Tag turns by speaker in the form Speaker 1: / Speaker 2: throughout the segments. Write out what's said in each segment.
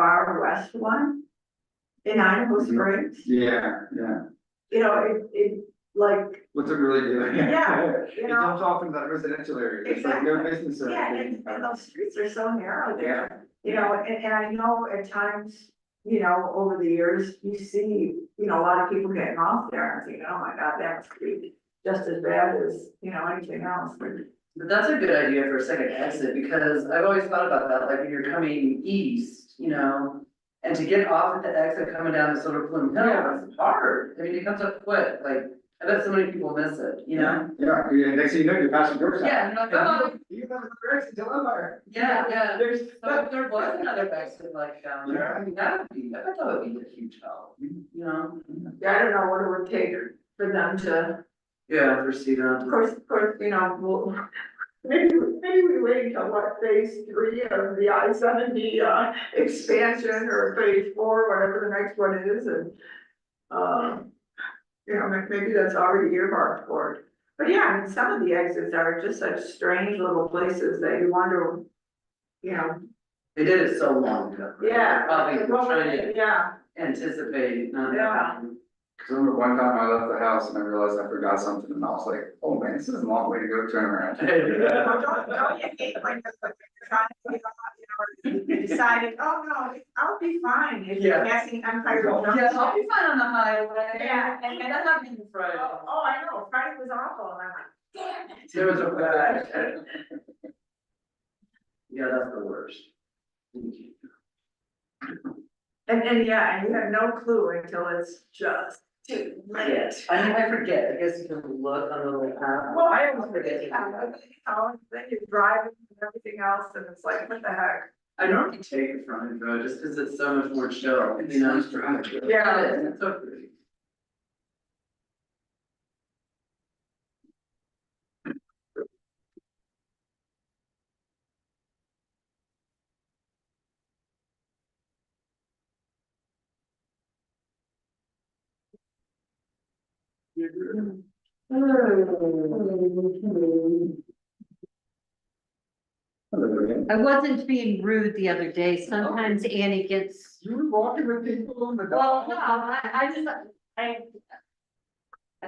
Speaker 1: far west one in Idaho
Speaker 2: Mhm.
Speaker 1: Springs.
Speaker 2: Yeah, yeah.
Speaker 1: You know, it like,
Speaker 2: What's it really doing?
Speaker 1: Yeah, you
Speaker 2: It
Speaker 1: know.
Speaker 2: dumps off into that residential area, it's like no business or
Speaker 1: yeah,
Speaker 2: anything.
Speaker 1: and those streets are so narrow there, you know, and I know at times, you know, over the years, you see, you know, a lot of people getting off there and thinking, oh my God, that must be just as bad as, you know, anything else.
Speaker 3: But that's a good idea for a second exit, because I've always thought about that, like when you're coming east, you know. And to get off at the exit coming down this little Plume Hill,
Speaker 1: Yeah.
Speaker 3: it's hard, I mean, it comes up quick, like, I bet so many people miss it, you know?
Speaker 2: Yeah, yeah, next thing you know, you're passing Georgetown.
Speaker 3: Yeah, and you're like, oh,
Speaker 2: You have another exit to Empire.
Speaker 3: yeah,
Speaker 2: There's,
Speaker 3: so if there was another exit like down there,
Speaker 2: Yeah.
Speaker 3: I mean, that would be, I bet that would be a huge help, you know?
Speaker 1: Yeah, I don't know what it would take for them to,
Speaker 3: Yeah, for Cedar.
Speaker 1: of course, you know, we'll, maybe we wait until what, phase 3 of the I-70, expansion, or phase 4, whatever the next one is, and, you know, maybe that's already earmarked for it. But yeah, I mean, some of the exits are just such strange little places that you wonder, you know,
Speaker 3: They did it so long ago.
Speaker 1: yeah.
Speaker 3: Probably
Speaker 1: what would
Speaker 3: trying
Speaker 1: it-
Speaker 3: to
Speaker 1: Yeah,
Speaker 3: anticipate, not
Speaker 1: Yeah.
Speaker 3: happening.
Speaker 2: Cause I remember one time I left the house and I realized I forgot something and I was like, oh man, this is a long way to go turn around.
Speaker 1: don't you hate when you're trying to, you know, you decided, oh no, I'll be fine if you're
Speaker 3: Yeah.
Speaker 1: passing Empire Road.
Speaker 3: Yeah, I'll be fine on the highway.
Speaker 1: Yeah.
Speaker 3: And that's not being Friday.
Speaker 1: Oh, I know, Friday was awful, and I'm like, damn it.
Speaker 3: There was a bad. Yeah, that's the worst.
Speaker 1: And yeah, and you have no clue until it's just too late.
Speaker 3: I mean, I forget, I guess you can look on the little app.
Speaker 1: Well, I always forget, you know, then you're driving and everything else, and it's like, what the heck?
Speaker 3: I normally take it from it though, just cause it's so much more chill, you know?
Speaker 2: Nice drive.
Speaker 1: Yeah.
Speaker 3: It's so pretty.
Speaker 4: I wasn't being rude the other day. Sometimes Annie gets,
Speaker 2: You were walking with people on the
Speaker 4: well,
Speaker 2: dog.
Speaker 4: no, I just, I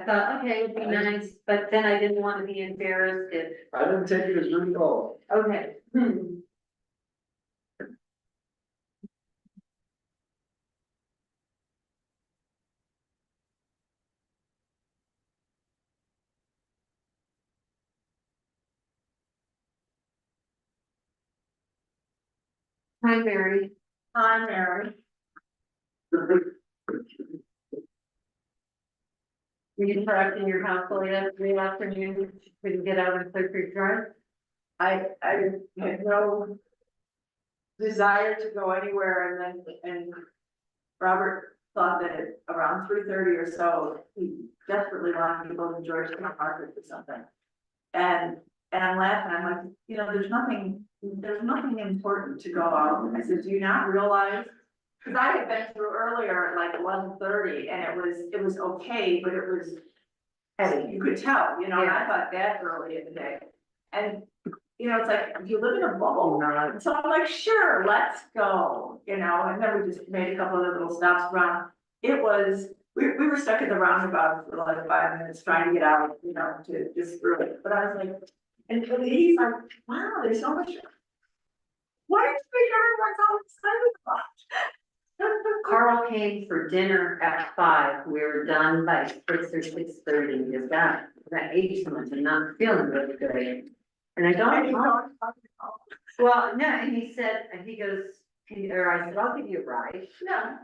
Speaker 4: thought, okay, it'd be nice, but then I didn't want to be embarrassed if,
Speaker 2: I didn't take it as rude at all.
Speaker 4: okay. Hi, Mary.
Speaker 1: Hi, Mary.
Speaker 4: Were you trapped in your house all yesterday afternoon? Couldn't get out of Clear Creek Drive?
Speaker 1: I had no desire to go anywhere, and Robert thought that at around 3:30 or so, he desperately wanted to go to Georgetown Market or something. And I'm laughing, I'm like, you know, there's nothing important to go out. I said, do you not realize? Cause I had been through earlier at like 11:30, and it was okay, but it was heavy, you could tell, you know, and I thought that early in the day. And, you know, it's like, you live in a bubble. And so I'm like, sure, let's go, you know, and then we just made a couple of little stops around. It was, we were stuck at the roundabout for like 5 minutes trying to get out, you know, to just through it. But I was like, and he's like, wow, there's so much. Why do you think everyone's all excited about?
Speaker 4: Carl came for dinner at 5. We were done by 6 or 6:30. His that age so much and not feeling really good. And I don't know. Well, no, and he said, and he goes, or I said, I'll give you a ride.
Speaker 1: Yeah.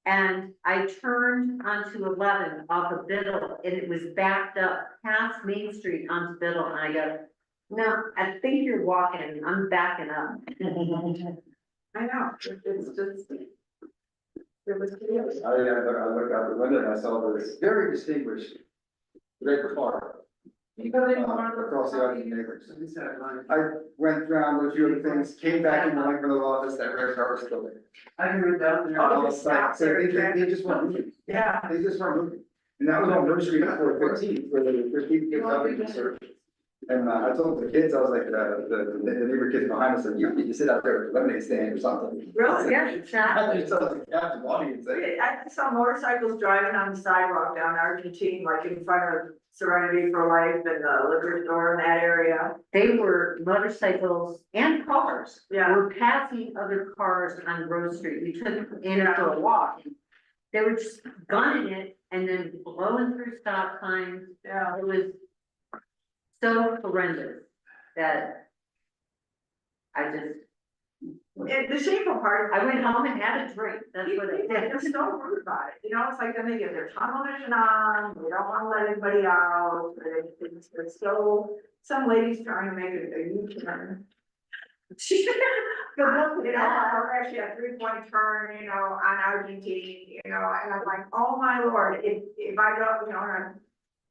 Speaker 4: And I turned onto 11 off of Biddle, and it was backed up past Main Street onto Biddle, and I go, no, I think you're walking, I'm backing up.
Speaker 1: I know, it's just. It was curious.
Speaker 2: I looked out the window and I saw this very distinguished red car.
Speaker 1: You go in one of
Speaker 2: Across the other neighbors.
Speaker 3: He's had mine.
Speaker 2: I went around a few other things, came back in the length of the office, that red car was still there.
Speaker 3: I can read down there.
Speaker 1: Oh,
Speaker 2: I was like, so they just weren't moving,
Speaker 1: Yeah.
Speaker 2: they just weren't moving. And that was on River Street at 415, where the people get up and search. And I told the kids, I was like, the neighbor kids behind us, like, you need to sit out there with a lemonade stand or something.
Speaker 1: Really?
Speaker 4: Yeah, exactly.
Speaker 2: I just told the captain audience, like,
Speaker 1: I saw motorcycles driving on the sidewalk down Argentine, like in front of Serenity for Life and the liquor store in that area.
Speaker 4: They were motorcycles and cars.
Speaker 1: Yeah.
Speaker 4: Were passing other cars on Rose Street. We took Anna for a walk. They were just gunning it and then blowing through stop signs.
Speaker 1: Yeah.
Speaker 4: It was so horrendous that I just,
Speaker 1: The shameful part.
Speaker 4: I went home and had a drink. That's what I
Speaker 1: They're
Speaker 4: did.
Speaker 1: so rude about it, you know, it's like then they get their tunnel vision on, they don't wanna let anybody out, it's so, some lady's trying to make a U-turn. You know, or actually a 3-point turn, you know, on Argentine, you know, and I'm like, oh my lord, if I don't, you know, and I'm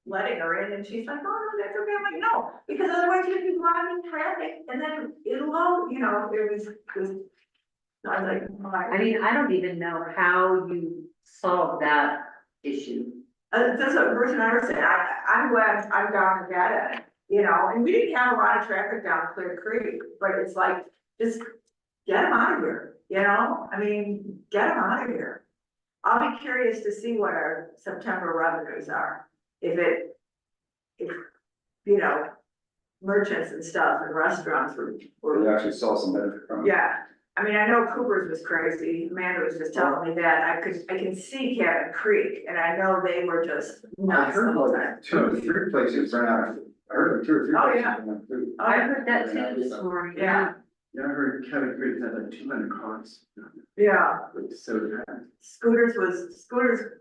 Speaker 1: letting her in, and she's like, oh, no, that's okay, I'm like, no, because otherwise you'd be blocking traffic, and then it'll go, you know, I was like, oh my.
Speaker 4: I mean, I don't even know how you solve that issue.
Speaker 1: That's what Bruce and I were saying, I'm glad I'm down to Gata, you know, and we didn't have a lot of traffic down Clear Creek, but it's like, just get them out of here, you know, I mean, get them out of here. I'll be curious to see what our September revenues are, if, you know, merchants and stuff and restaurants
Speaker 2: we
Speaker 1: were,
Speaker 2: actually saw some benefit from it.
Speaker 1: yeah. I mean, I know Cooper's was crazy, Amanda was just telling me that, I can see Cabot Creek, and I know they were just
Speaker 2: I
Speaker 1: nuts the
Speaker 2: heard
Speaker 1: whole
Speaker 2: like
Speaker 1: time.
Speaker 2: 2 or 3 places ran out, I heard like 2 or 3
Speaker 1: Oh,
Speaker 2: places
Speaker 1: yeah.
Speaker 2: ran out too.
Speaker 1: Oh,
Speaker 4: I
Speaker 1: yeah.
Speaker 4: heard that too this morning.
Speaker 1: Yeah,
Speaker 5: Yeah, I heard Kevin Creek had like 200 cars,
Speaker 1: yeah,
Speaker 5: like so bad.
Speaker 1: Scooters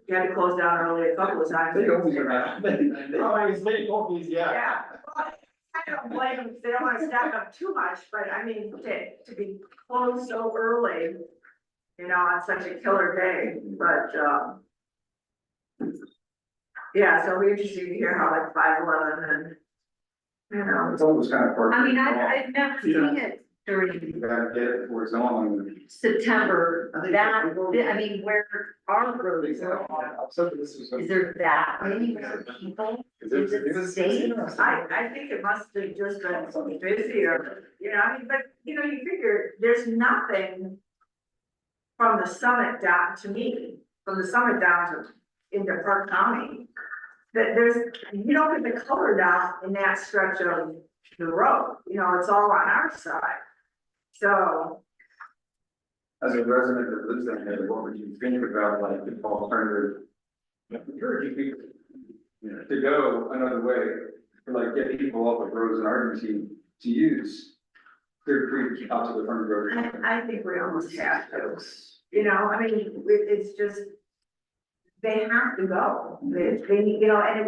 Speaker 1: had to close down early a couple of times.
Speaker 2: They always ran out. They always make copies,
Speaker 1: Yeah, well, I don't blame them, they don't wanna stack up too much, but I mean, to be closed so early, you know, on such a killer day, but, yeah, so it'll be interesting to hear how like 5/11 and, you know,
Speaker 2: It's always kind of.
Speaker 4: I mean, I've never seen it during
Speaker 2: You gotta get it before it's on.
Speaker 4: September,
Speaker 5: I think
Speaker 4: that,
Speaker 5: that will-
Speaker 4: I mean, where our roads are, is there that many more people? Is it safe?
Speaker 1: I think it must have just been busier, you know, I mean, but, you know, you figure, there's nothing from the summit down to me, from the summit down to into Park County, that there's, you don't get the color down in that stretch of the road, you know, it's all on our side. So,
Speaker 2: As a resident that lives down there, what would you think about like the alternative? Encouraging people, to go another way, or like get people off of roads in Argentine to use Clear Creek out to the front of the road.
Speaker 1: I think we almost have to, you know, I mean, it's just, they have to go, they, you know, and it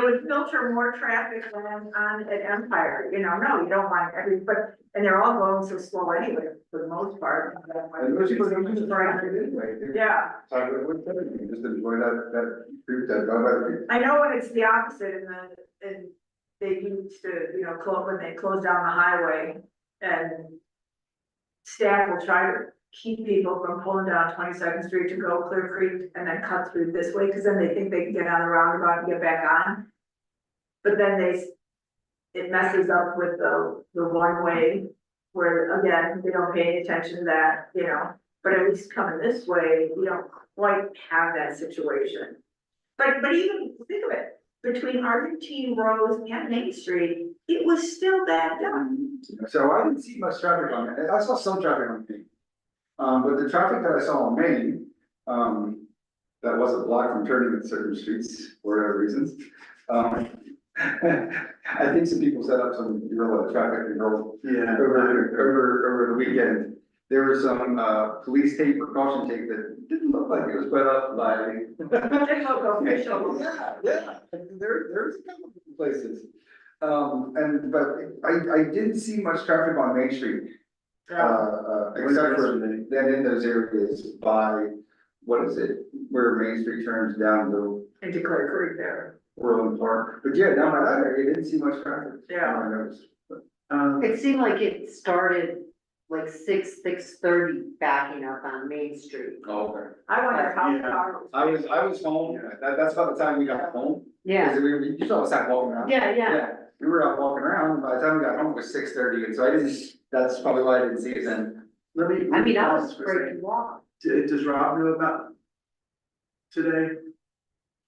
Speaker 1: would filter more traffic than on at Empire, you know, no, you don't want and they're all going so slow anyway, for the most part.
Speaker 2: And those people don't use the front anyway.
Speaker 1: Yeah,
Speaker 2: So I would just enjoy that group that go by the creek.
Speaker 1: I know when it's the opposite and they used to, you know, when they close down the highway and staff will try to keep people from pulling down 22nd Street to go Clear Creek and then cut through this way, because then they think they can get on the roundabout and get back on. But then it messes up with the one way, where again, they don't pay any attention to that, you know, but at least coming this way, you don't quite have that situation. But even, think of it, between Argentine Rose and Main Street, it was still backed up.
Speaker 2: So I didn't see much traffic on it. I saw some traffic on Main. But the traffic that I saw on Main, that wasn't blocked from turning at certain streets for whatever reasons. I think some people set up some real traffic control
Speaker 5: Yeah.
Speaker 2: over the weekend. There was some, police tape, precaution tape that didn't look like it was put up by.
Speaker 1: They look official.
Speaker 2: Yeah, there's a couple of places. But I didn't see much traffic on Main Street. Except for then in those areas by, what is it, where Main Street turns down to
Speaker 1: Into Clear Creek there.
Speaker 2: Orland Park. But yeah, down by that area, didn't see much traffic.
Speaker 1: Yeah.
Speaker 2: I noticed.
Speaker 4: It seemed like it started like 6:30 backing up on Main Street.
Speaker 2: Oh, okay.
Speaker 1: I wonder how
Speaker 5: Yeah.
Speaker 1: far.
Speaker 2: I was home, that's about the time we got home.
Speaker 4: Yeah,
Speaker 2: Because you saw us out walking around.
Speaker 4: yeah.
Speaker 2: we were out walking around, and by the time we got home, it was 6:30, and so I didn't, that's probably why I didn't see it then.
Speaker 5: Let me.
Speaker 4: I mean, I was
Speaker 5: pause for a
Speaker 4: afraid
Speaker 5: second.
Speaker 4: to walk.
Speaker 5: Does Rob know about today?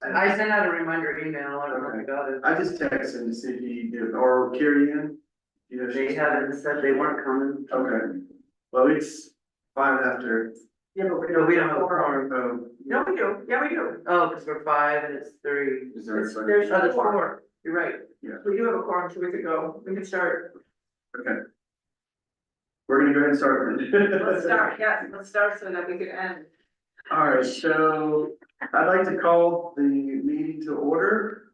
Speaker 3: I sent out a reminder email, I don't know if you got it.
Speaker 5: I just texted him to see if he knew, or Carrie Ann. You know,
Speaker 3: They
Speaker 5: she's.
Speaker 3: haven't said they weren't coming.
Speaker 5: Okay, well, it's 5 after.
Speaker 1: Yeah, but
Speaker 3: No, we don't have a quorum.
Speaker 1: No, we do, yeah, we do.
Speaker 3: Oh, because we're 5 and it's 3.
Speaker 2: Is there?
Speaker 1: There's
Speaker 3: Oh, there's
Speaker 1: four.
Speaker 3: 4, you're right.
Speaker 1: We do have a quorum, so we could go, we can start.
Speaker 5: Okay. We're gonna go ahead and start.
Speaker 1: Let's start, yes, let's start so that we can end.
Speaker 5: All right, so I'd like to call the meeting to order.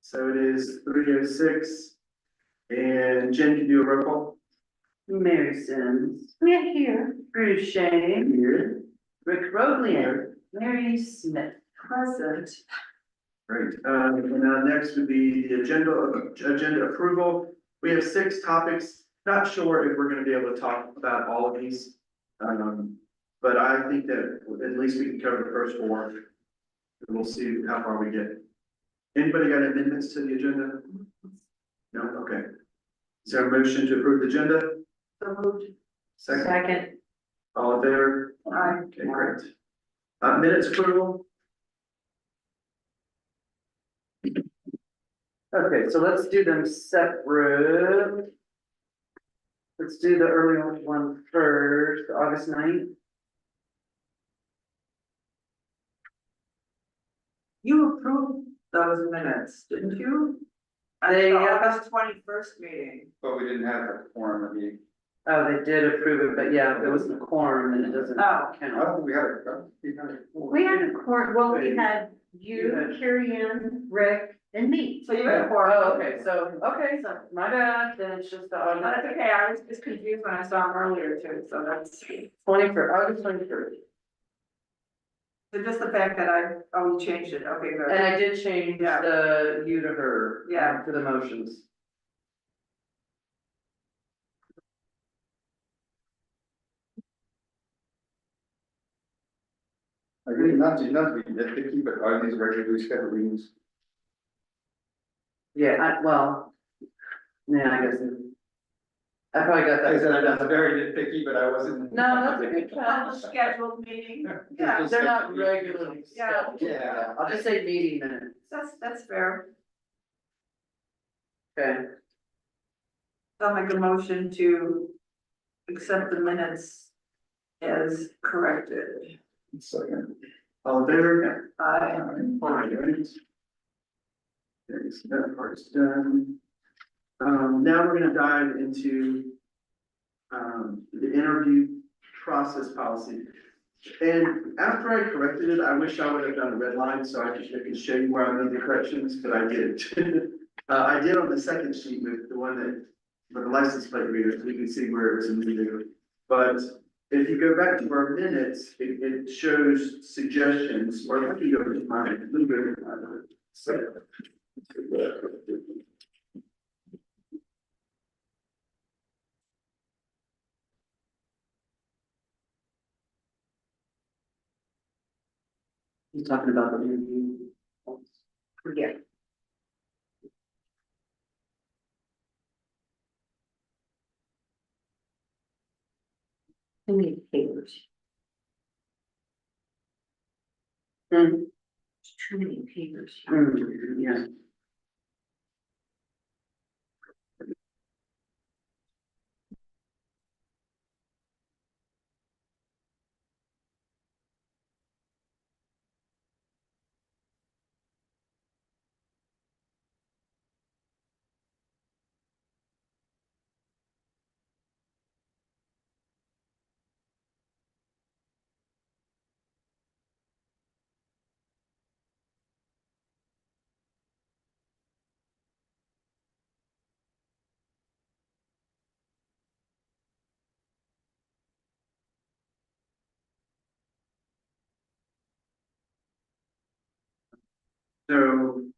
Speaker 5: So it is 3:06. And Jen, can you do a roll call?
Speaker 3: Mary Sims.
Speaker 4: We're here.
Speaker 3: Bruce Shane.
Speaker 5: Here.
Speaker 3: Rick Roglian. Mary Smith.
Speaker 1: Present.
Speaker 5: Great, and now next would be the agenda approval. We have 6 topics, not sure if we're gonna be able to talk about all of these. But I think that at least we can cover the first 4. And we'll see how far we get. Anybody got amendments to the agenda? No, okay. Is there a motion to approve the agenda?
Speaker 1: So moved.
Speaker 5: Second,
Speaker 4: Second.
Speaker 5: all in favor?
Speaker 1: Aye.
Speaker 5: Okay, great. Minutes approval?
Speaker 3: Okay, so let's do them separate. Let's do the early one first, August 9th.
Speaker 1: You approved those minutes, didn't you? At
Speaker 3: They,
Speaker 1: the August 21st meeting.
Speaker 2: But we didn't have a forum of the,
Speaker 3: Oh, they did approve it, but yeah, if it wasn't a quorum, then it doesn't
Speaker 1: Oh.
Speaker 2: I
Speaker 3: count.
Speaker 2: don't think we had a.
Speaker 4: We had a court, well, we had you, Carrie Ann, Rick, and me.
Speaker 1: So you had a quorum.
Speaker 3: Oh, okay, so, my bad, then it's just the
Speaker 1: That's
Speaker 3: August
Speaker 1: okay, I was just confused when I saw them earlier too, so that's,
Speaker 3: 21st, August 21st.
Speaker 1: so just the fact that you changed it, okay, good.
Speaker 3: And I did change
Speaker 1: Yeah.
Speaker 3: the you to her.
Speaker 1: Yeah.
Speaker 3: For the motions.
Speaker 2: I agree, not to be nitpicky, but are these regularly scheduled meetings?
Speaker 3: Yeah, yeah, I guess. I probably got
Speaker 2: I said
Speaker 3: that.
Speaker 2: that's very nitpicky, but I wasn't.
Speaker 3: No, that's a good
Speaker 1: Published
Speaker 3: catch.
Speaker 1: scheduled meeting, yeah,
Speaker 3: They're not regularly
Speaker 1: Yeah.
Speaker 3: scheduled.
Speaker 2: Yeah.
Speaker 3: I'll just say meeting minutes.
Speaker 1: that's fair.
Speaker 3: Okay,
Speaker 1: I'll make a motion to accept the minutes as corrected.
Speaker 2: Second.
Speaker 5: All in favor?
Speaker 1: Aye.
Speaker 5: All right. There is, that part's done. Now we're gonna dive into the interview process policy. And after I corrected it, I wish I would have done a red line, so I could show you where I made the corrections, but I did. I did on the second sheet with the one that, with the license plate reader, so you can see where it was in the. But if you go back to our minutes, it shows suggestions, or let me go to mine, let me go to mine. So.
Speaker 3: he's talking about the interview.
Speaker 1: Yeah.
Speaker 4: Too many papers.
Speaker 3: Hmm,
Speaker 4: Too many papers.
Speaker 3: yeah.
Speaker 5: So.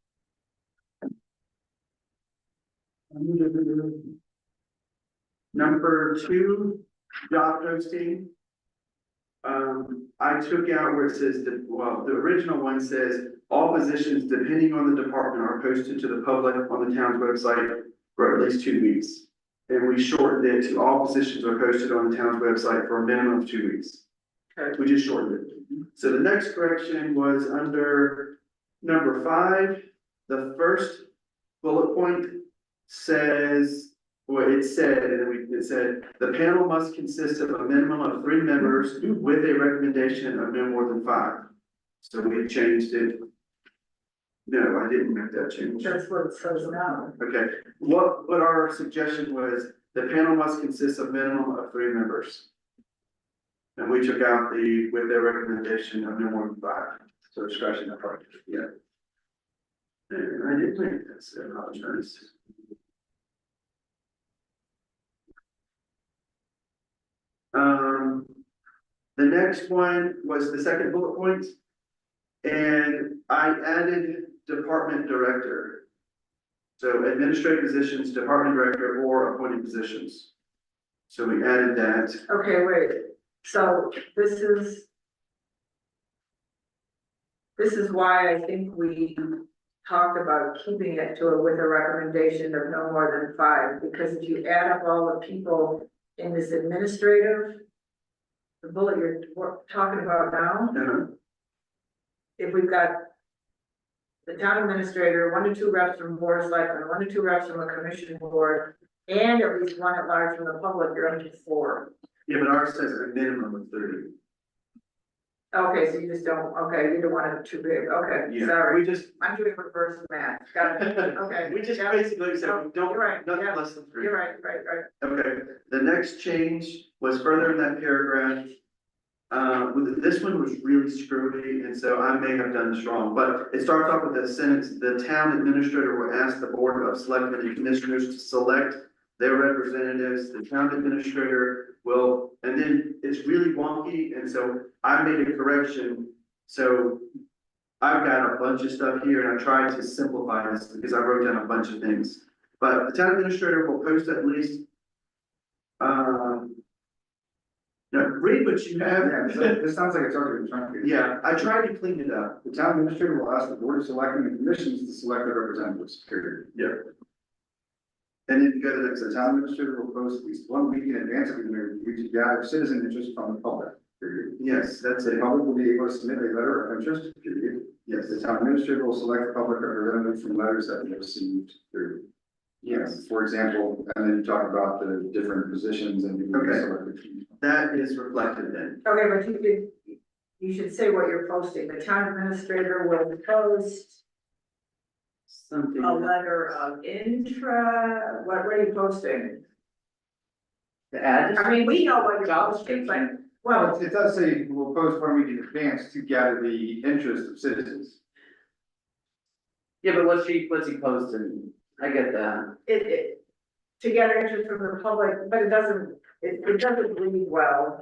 Speaker 5: Number 2, job posting. I took out where it says that, well, the original one says, all positions depending on the department are posted to the public on the town's website. for at least 2 weeks. And we shortened it to all positions are posted on the town's website for a minimum of 2 weeks.
Speaker 1: Okay.
Speaker 5: We just shortened it. So the next correction was under number 5, the first bullet point says, well, it said, it said, the panel must consist of a minimum of 3 members with a recommendation of no more than 5. So we changed it. No, I didn't make that change.
Speaker 1: That's what it says now.
Speaker 5: Okay, what our suggestion was, the panel must consist of minimum of 3 members. And we took out the, with their recommendation of no more than 5,
Speaker 2: So scratching that part.
Speaker 5: yeah. And I did make this, I apologize. The next one was the second bullet point. And I added department director. So administrative positions, department director, or appointed positions. So we added that.
Speaker 1: Okay, wait, so this is why I think we talked about keeping it to it with a recommendation of no more than 5, because if you add up all the people in this administrative, the bullet you're talking about now, if we've got the town administrator, 1 to 2 reps from board of selectmen, 1 to 2 reps from a commission board, and at least 1 at large from the public, you're up to 4.
Speaker 5: Yeah, but ours says a minimum of 30.
Speaker 1: Okay, so you just don't, okay, you don't want it too big, okay,
Speaker 5: Yeah,
Speaker 1: sorry,
Speaker 5: we just,
Speaker 1: I'm doing reverse math, got it, okay.
Speaker 5: we just
Speaker 1: yeah,
Speaker 5: basically said, we don't,
Speaker 1: You're right,
Speaker 5: nothing
Speaker 1: yeah.
Speaker 5: less than 3.
Speaker 1: You're right, right.
Speaker 5: Okay, the next change was further in that paragraph. This one was really screwy, and so I may have done this wrong, but it starts off with a sentence, the town administrator will ask the board of selectmen and commissioners to select their representatives, the town administrator will, and then it's really wonky, and so I made a correction. So I've got a bunch of stuff here, and I tried to simplify this because I wrote down a bunch of things. But the town administrator will post at least, no, read what you have.
Speaker 2: Yeah, so this sounds like it's already been trying to.
Speaker 5: Yeah, I tried to clean it up.
Speaker 2: The town administrator will ask the board of selectmen and commissions to select their representatives, period.
Speaker 5: Yeah. And then you go to the next,
Speaker 2: The town administrator will post at least 1 week in advance of the interview to gather citizen interest from the public, period.
Speaker 5: yes, that's
Speaker 2: The
Speaker 5: it.
Speaker 2: public will be able to submit a letter of interest, period.
Speaker 5: Yes,
Speaker 2: The town administrator will select the public representative from letters that they received, period.
Speaker 5: yes,
Speaker 2: For example, and then you talk about the different positions and.
Speaker 5: Okay. that is reflected then.
Speaker 1: Okay, but you should say what you're posting, the town administrator will post
Speaker 3: Something.
Speaker 1: a letter of what are you posting?
Speaker 3: The ad.
Speaker 1: I mean, we know what you're
Speaker 3: Job
Speaker 1: posting, but,
Speaker 3: description.
Speaker 1: well,
Speaker 2: It does say we'll post 1 week in advance to gather the interest of citizens.
Speaker 3: Yeah, but what's he posting? I get that.
Speaker 1: to get interest from the public, but it doesn't read well.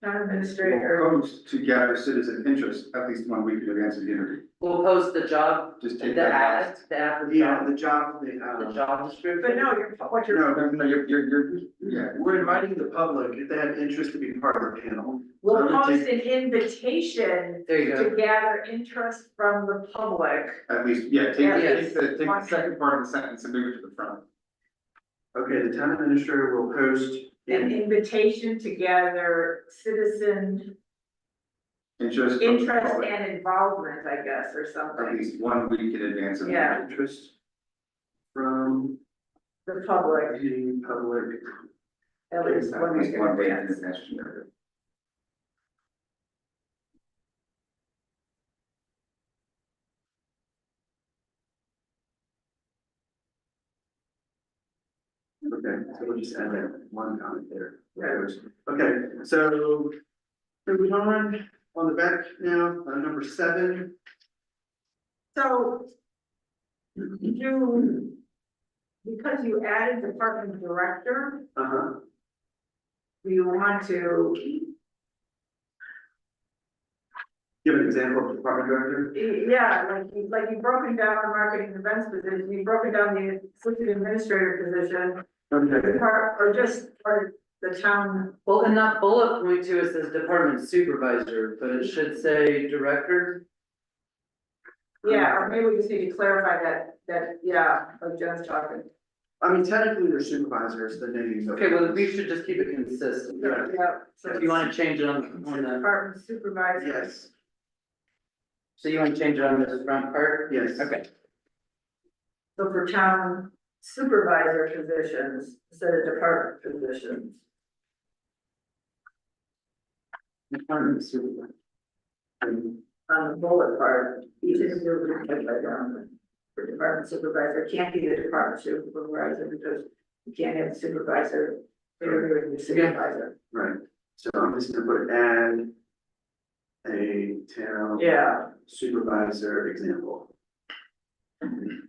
Speaker 1: Town administrator,
Speaker 2: We'll post to gather citizen interest at least 1 week in advance of the interview.
Speaker 3: We'll post the job,
Speaker 2: Just
Speaker 3: the
Speaker 2: take that
Speaker 3: ad,
Speaker 2: last.
Speaker 3: the ad, the
Speaker 5: Yeah,
Speaker 3: job,
Speaker 5: the job,
Speaker 3: the job description.
Speaker 1: but no, what you're,
Speaker 2: No, yeah.
Speaker 5: we're inviting the public, if they have interest to be part of the panel.
Speaker 1: we'll
Speaker 5: I would
Speaker 1: post
Speaker 5: take-
Speaker 1: an invitation
Speaker 3: There you
Speaker 1: to
Speaker 3: go.
Speaker 1: gather interest from the public.
Speaker 2: At least, yeah,
Speaker 3: Yes.
Speaker 2: take the second part of the sentence and move it to the front.
Speaker 5: Okay, the town administrator will post
Speaker 1: An invitation to gather citizen
Speaker 2: Interest. from the
Speaker 1: interest
Speaker 2: public
Speaker 1: and involvement, I guess, or
Speaker 2: At
Speaker 1: something,
Speaker 2: least 1 week in advance of. the
Speaker 1: Yeah.
Speaker 2: interview.
Speaker 5: interest from
Speaker 1: the public,
Speaker 5: the public.
Speaker 1: at least
Speaker 2: At
Speaker 1: 1 week
Speaker 2: least
Speaker 1: in
Speaker 2: 1 week in
Speaker 1: advance.
Speaker 2: advance of the interview.
Speaker 5: Okay, so we'll just add that one comment there.
Speaker 1: Yeah.
Speaker 5: Okay, so moving on the back now, number 7.
Speaker 1: So because you added department director,
Speaker 5: Uh-huh.
Speaker 1: do you want to,
Speaker 5: Give an example of department director.
Speaker 1: yeah, like you've broken down the marketing events position, you've broken down the assistant administrator position,
Speaker 5: Okay.
Speaker 1: or the town,
Speaker 3: Well, in that bullet point too, it says department supervisor, but it should say director.
Speaker 1: yeah, or maybe we just need to clarify that, yeah, like Jen's talking.
Speaker 5: I mean, technically they're supervisors, the names. of-
Speaker 3: Okay, well, we should just keep it consistent.
Speaker 5: Yeah.
Speaker 1: Yeah. So
Speaker 3: If you wanna change it on the,
Speaker 1: Department supervisor.
Speaker 5: Yes,
Speaker 3: so you wanna change it on this front part?
Speaker 5: yes.
Speaker 3: Okay.
Speaker 1: So for town supervisor positions instead of department positions.
Speaker 3: Department supervisor.
Speaker 1: On the bullet part, each individual can take that down. For department supervisor, can't be the department supervisor because you can't have a supervisor interviewing the supervisor.
Speaker 5: Right, so I'm just gonna put add a town
Speaker 1: Yeah,
Speaker 5: supervisor example.
Speaker 1: and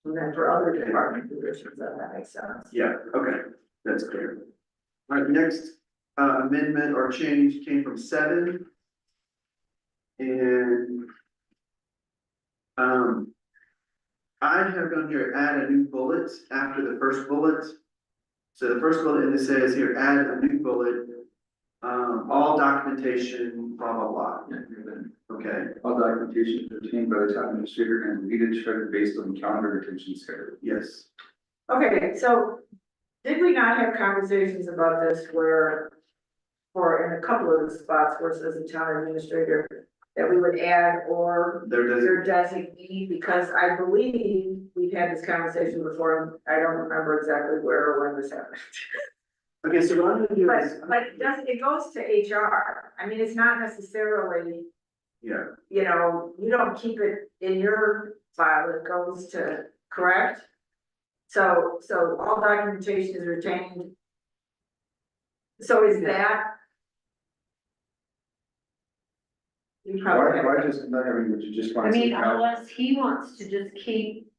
Speaker 1: then for other department positions, that makes sense.
Speaker 5: Yeah, okay, that's clear. All right, next, amendment or change came from 7. And I have gone here, add a new bullet after the first bullet. So the first bullet, and it says here, add a new bullet, all documentation, blah, blah, blah. Okay,
Speaker 2: All documentation is obtained by the town administrator and lead shredded based on calendar retention schedule.
Speaker 5: yes,
Speaker 1: Okay, so did we not have conversations about this where, or in a couple of the spots where it says the town administrator, that we would add or
Speaker 5: there doesn't,
Speaker 1: your designee, because I believe we've had this conversation before, and I don't remember exactly where or when this happened.
Speaker 5: okay, so what I'm gonna do is,
Speaker 1: But it goes to HR, I mean, it's not necessarily,
Speaker 5: yeah,
Speaker 1: you know, you don't keep it in your file, it goes to, correct? So all documentation is retained. So is that? You probably have-
Speaker 2: Why just, not having what you just
Speaker 4: I
Speaker 2: want to say?
Speaker 4: mean, unless he wants to just keep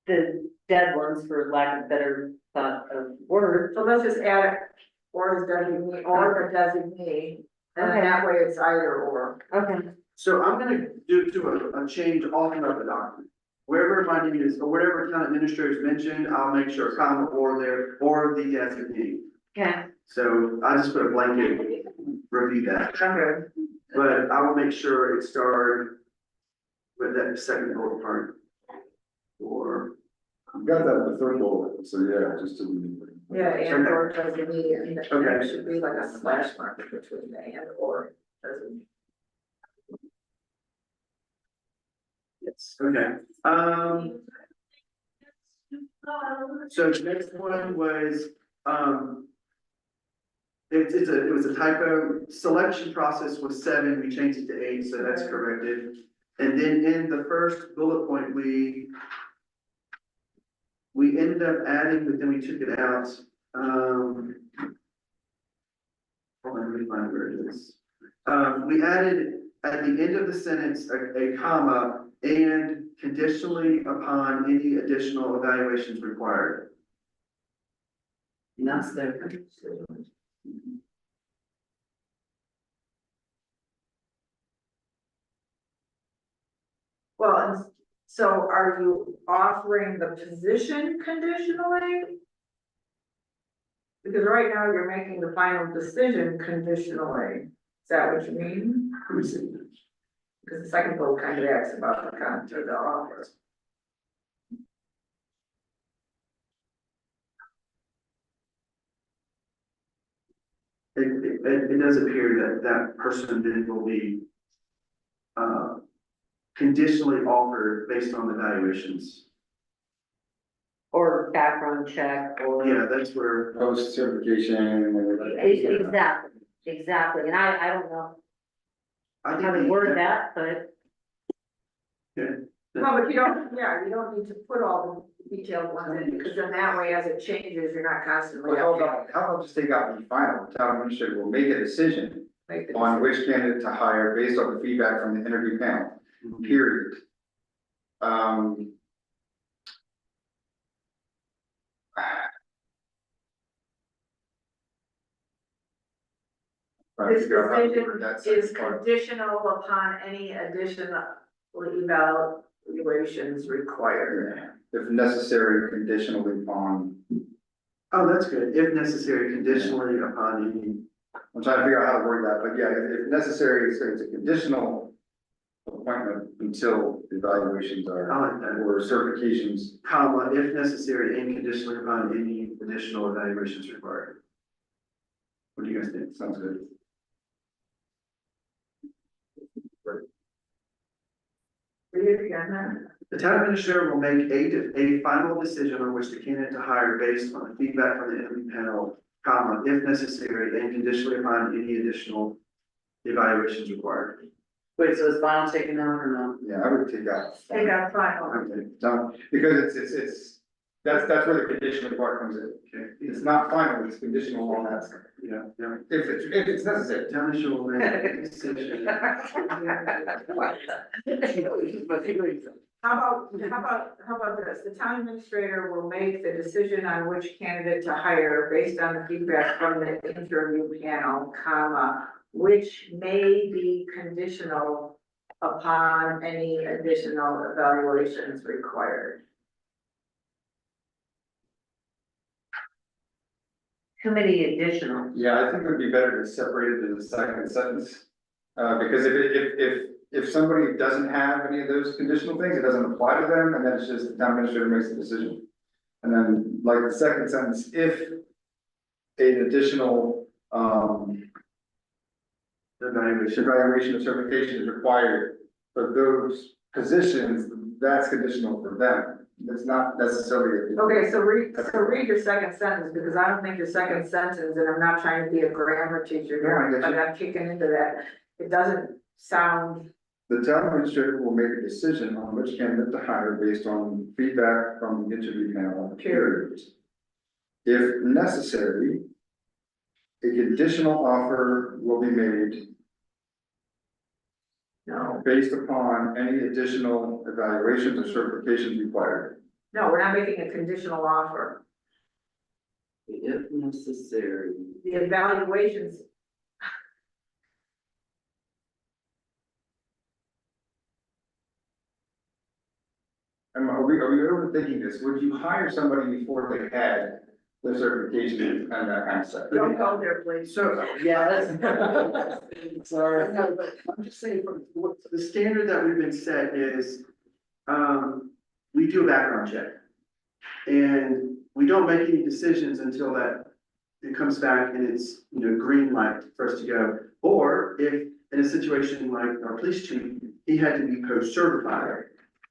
Speaker 4: the dead ones, for lack of better thought of word.
Speaker 1: So let's just add it, or his designee, or the designee, and
Speaker 4: Okay.
Speaker 1: that way it's either or.
Speaker 4: Okay.
Speaker 5: so I'm gonna do a change all throughout the document. Wherever my name is, or whatever town administrator is mentioned, I'll make sure comma or there, or the designee.
Speaker 4: Okay,
Speaker 5: So I just put a blanket, review that.
Speaker 1: Okay.
Speaker 5: But I will make sure it started with that second bullet part. Or,
Speaker 2: I've got that in the third bullet, so yeah, just to.
Speaker 1: Yeah, and or designee, and there
Speaker 5: Okay.
Speaker 1: should be like a slash mark between the and or designee.
Speaker 5: yes, okay, so the next one was, it was a typo, selection process was 7, we changed it to 8, so that's corrected. And then in the first bullet point, we ended up adding, but then we took it out, hold on, let me find where it is. We added at the end of the sentence, a comma, and conditionally upon any additional evaluations required.
Speaker 3: And that's there.
Speaker 1: Well, and so are you offering the position conditionally? Because right now you're making the final decision conditionally, is that what you mean? Because the second bullet kind of asks about the content of the offer.
Speaker 5: It does appear that that person then will be conditionally offered based on the evaluations.
Speaker 4: or background check, or.
Speaker 5: Yeah, that's where,
Speaker 2: Post certification and everything.
Speaker 4: Exactly, and I don't know
Speaker 5: I think.
Speaker 4: how to word that, but.
Speaker 1: No, but you don't need to put all the detailed ones in, because then that way, as it changes, you're not constantly.
Speaker 2: Well, hold on, how about just take out the final, the town administrator will make a decision
Speaker 1: Make the
Speaker 2: on
Speaker 1: decision.
Speaker 2: which candidate to hire based on the feedback from the interview panel, period. Trying to
Speaker 1: This
Speaker 2: figure out how to
Speaker 1: decision
Speaker 2: word that
Speaker 1: is
Speaker 2: second part.
Speaker 1: conditional upon any additional evaluations required.
Speaker 2: If necessary, conditionally upon,
Speaker 5: Oh, that's good, if necessary, conditionally upon any,
Speaker 2: I'm trying to figure out how to word that, but yeah, if necessary, it's a conditional appointment until evaluations
Speaker 5: I
Speaker 2: are,
Speaker 5: like that,
Speaker 2: or certifications.
Speaker 5: comma, if necessary, and conditionally upon any additional evaluations required. What do you guys think?
Speaker 2: Sounds good.
Speaker 1: Read it again,
Speaker 5: The town administrator will make a final decision on which the candidate to hire based on the feedback from the interview panel, comma, if necessary, and conditionally upon any additional evaluations required.
Speaker 3: Wait, so is final taken out or no?
Speaker 2: Yeah, I would take out.
Speaker 1: take out final.
Speaker 2: Okay, done, because it's, that's where the conditional part comes in.
Speaker 5: Okay.
Speaker 2: It's not final, it's conditional on that,
Speaker 5: Yeah, yeah.
Speaker 2: if it's necessary.
Speaker 5: The town administrator will make a decision.
Speaker 1: How about this? The town administrator will make the decision on which candidate to hire based on the feedback from the interview panel, comma, which may be conditional upon any additional evaluations required.
Speaker 4: Too many additional.
Speaker 2: Yeah, I think it would be better to separate it in the second sentence, because if somebody doesn't have any of those conditional things, it doesn't apply to them, and then it's just the town administrator makes the decision. And then, like the second sentence, if an additional,
Speaker 5: Evaluation.
Speaker 2: evaluation or certification is required for those positions, that's conditional for them. It's not necessarily.
Speaker 1: Okay, so read your second sentence, because I don't think your second sentence, and I'm not trying to be a grammar teacher
Speaker 2: No, I
Speaker 1: here,
Speaker 2: get
Speaker 1: but
Speaker 2: you.
Speaker 1: I'm kicking into that. It doesn't sound,
Speaker 2: The town administrator will make a decision on which candidate to hire based on feedback from the interview panel, period. If necessary, a conditional offer will be made
Speaker 1: no,
Speaker 2: based upon any additional evaluations or certifications required.
Speaker 1: no, we're not making a conditional offer.
Speaker 3: If necessary.
Speaker 1: The evaluations.
Speaker 2: Are we overthinking this? Would you hire somebody before they had their certification and that kind of stuff?
Speaker 1: Don't go there, please.
Speaker 5: So,
Speaker 3: Yeah, that's. Sorry.
Speaker 5: no, but I'm just saying, from what, the standard that we've been set is, we do a background check. And we don't make any decisions until that it comes back and it's, green light for us to go. Or if in a situation like our police chief, he had to be post-certified.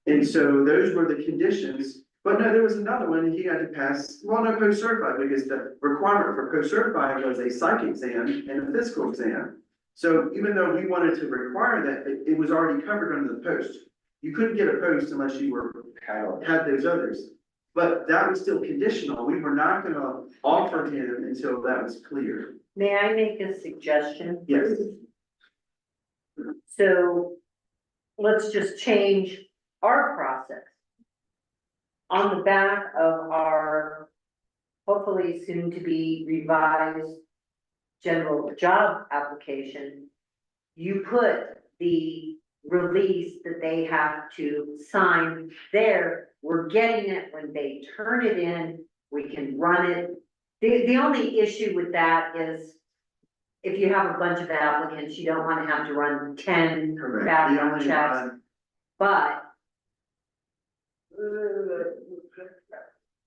Speaker 5: And so those were the conditions, but no, there was another one, he had to pass, well, no, post-certified, because the requirement for post-certified was a psych exam and a physical exam. So even though we wanted to require that, it was already covered under the post. You couldn't get a post unless you had those others. But that was still conditional, we were not gonna offer him until that was clear.
Speaker 4: May I make a suggestion?
Speaker 5: Yes.
Speaker 4: So let's just change our process. On the back of our hopefully soon to be revised general job application, you put the release that they have to sign there. We're getting it when they turn it in, we can run it. The only issue with that is if you have a bunch of applicants, you don't wanna have to run 10
Speaker 5: Correct.
Speaker 4: background
Speaker 5: The
Speaker 4: checks,
Speaker 5: only one-
Speaker 4: but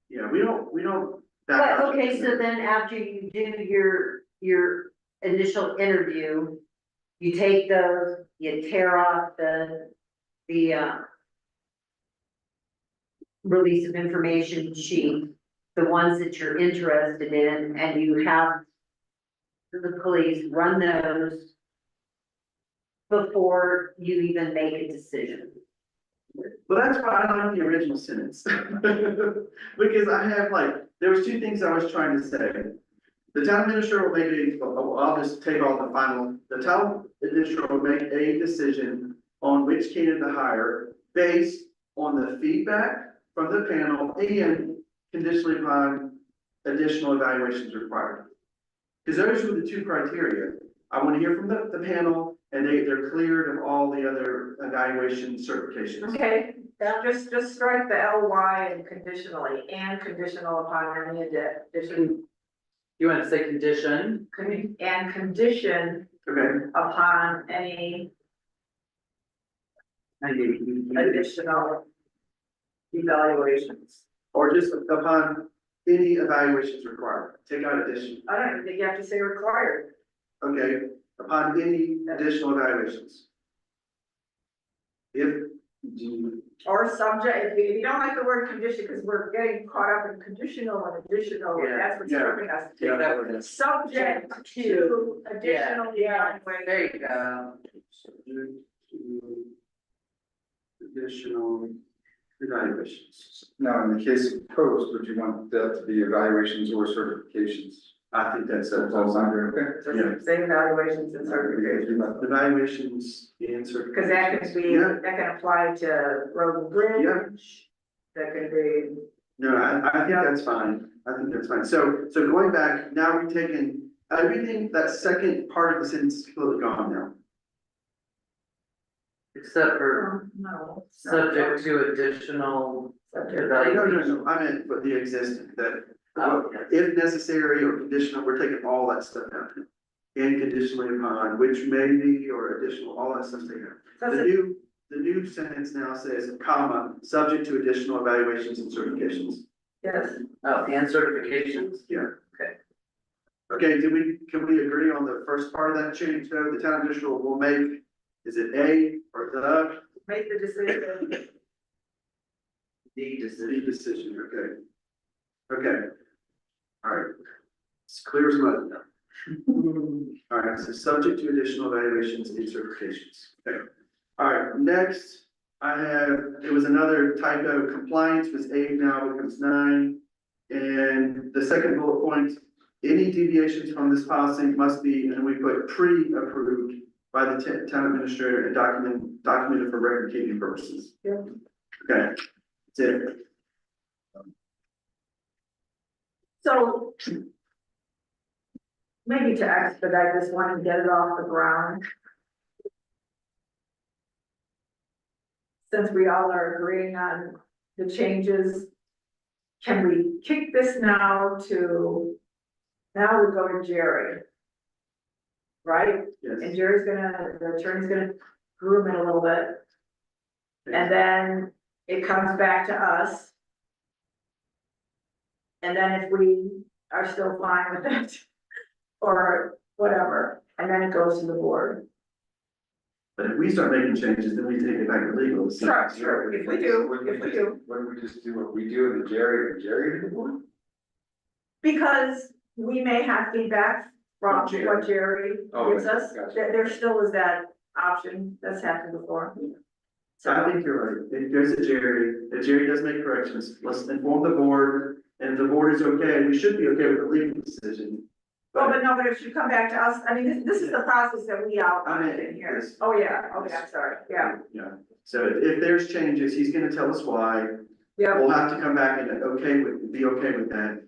Speaker 5: Yeah, we don't.
Speaker 4: but, okay, so then after you do your initial interview, you take those, you tear off the release of information sheet, the ones that you're interested in, and you have the police run those before you even make a decision.
Speaker 5: Well, that's why I like the original sentence. Because I have there was two things I was trying to say. The town administrator will make I'll just take off the final, the town administrator will make a decision on which candidate to hire based on the feedback from the panel and conditionally upon additional evaluations required. Because those were the two criteria. I want to hear from the panel and they're cleared of all the other evaluation certifications.
Speaker 1: Okay, just strike the LY and conditionally, and conditional upon any addition,
Speaker 3: You want to say condition?
Speaker 1: and condition
Speaker 5: Okay,
Speaker 1: upon any additional evaluations.
Speaker 5: Or just upon any evaluations required, take out addition,
Speaker 1: I don't even think you have to say required.
Speaker 5: okay, upon any additional evaluations. If,
Speaker 1: Or subject, if you don't like the word condition, because we're getting caught up in conditional and additional, and that's what's
Speaker 5: Yeah.
Speaker 1: hurting us.
Speaker 3: Take that word in.
Speaker 1: Subject to additional evaluation.
Speaker 3: There you go.
Speaker 5: subject to additional evaluations.
Speaker 2: Now, in the case of post, would you want that to be evaluations or certifications?
Speaker 5: I think that's,
Speaker 2: That's all under, okay?
Speaker 5: Yeah.
Speaker 1: Say evaluations and certifications,
Speaker 5: evaluations and certifications.
Speaker 1: because that can be,
Speaker 5: Yeah.
Speaker 1: that can apply to road and bridge. That could be,
Speaker 5: No, I think that's fine, I think that's fine, so going back, now we've taken, everything, that second part of the sentence is completely gone now.
Speaker 3: Except for
Speaker 1: no.
Speaker 3: subject to additional
Speaker 1: Subject.
Speaker 5: No,
Speaker 3: evaluation.
Speaker 5: I meant for the existing, that,
Speaker 3: Oh, yes.
Speaker 5: if necessary or conditional, we're taking all that stuff out. And conditionally upon, which may be, or additional, all that stuff's taken out. The new sentence now says, comma, subject to additional evaluations and certifications.
Speaker 1: Yes,
Speaker 3: Oh, and certifications?
Speaker 5: Okay, can we agree on the first part of that change though? The town official will make, is it A or the
Speaker 1: make the decision.
Speaker 3: The
Speaker 5: decision, okay. Okay. All right. It's clear as mud now. All right, so subject to additional evaluations and certifications. Okay. All right, next, it was another typo, compliance was 8, now becomes 9. And the second bullet point, any deviations from this policy must be, and we put pre-approved by the town administrator and documented for record keeping purposes.
Speaker 1: Yep.
Speaker 5: Okay, that's it.
Speaker 1: So. Maybe to expedite this one and get it off the ground. Since we all are agreeing on the changes. Can we kick this now to, now we go to Jerry? Right? And
Speaker 5: Yes.
Speaker 1: Jerry's gonna, the attorney's gonna groom it a little bit. And then it comes back to us. And then if we are still fine with it, or whatever, and then it goes to the board.
Speaker 5: But if we start making changes, then we take it back to legal.
Speaker 1: Sure, if we do,
Speaker 2: Wouldn't we just do what we do in the Jerry to the board?
Speaker 1: Because we may have feedback from
Speaker 2: From Jerry.
Speaker 1: what Jerry
Speaker 2: Oh,
Speaker 1: gives us,
Speaker 2: gotcha.
Speaker 1: there still is that option, that's happened before.
Speaker 5: So I think you're right. It goes to Jerry. If Jerry does make corrections, let's inform the board. And if the board is okay, we should be okay with the legal decision.
Speaker 1: Oh, but no, but it should come back to us, I mean, this is the process that we outlined in here.
Speaker 5: Yes.
Speaker 1: Oh, yeah, okay, I'm sorry, yeah,
Speaker 5: Yeah. So if there's changes, he's gonna tell us why.
Speaker 1: yeah,
Speaker 5: We'll have to come back and be okay with that.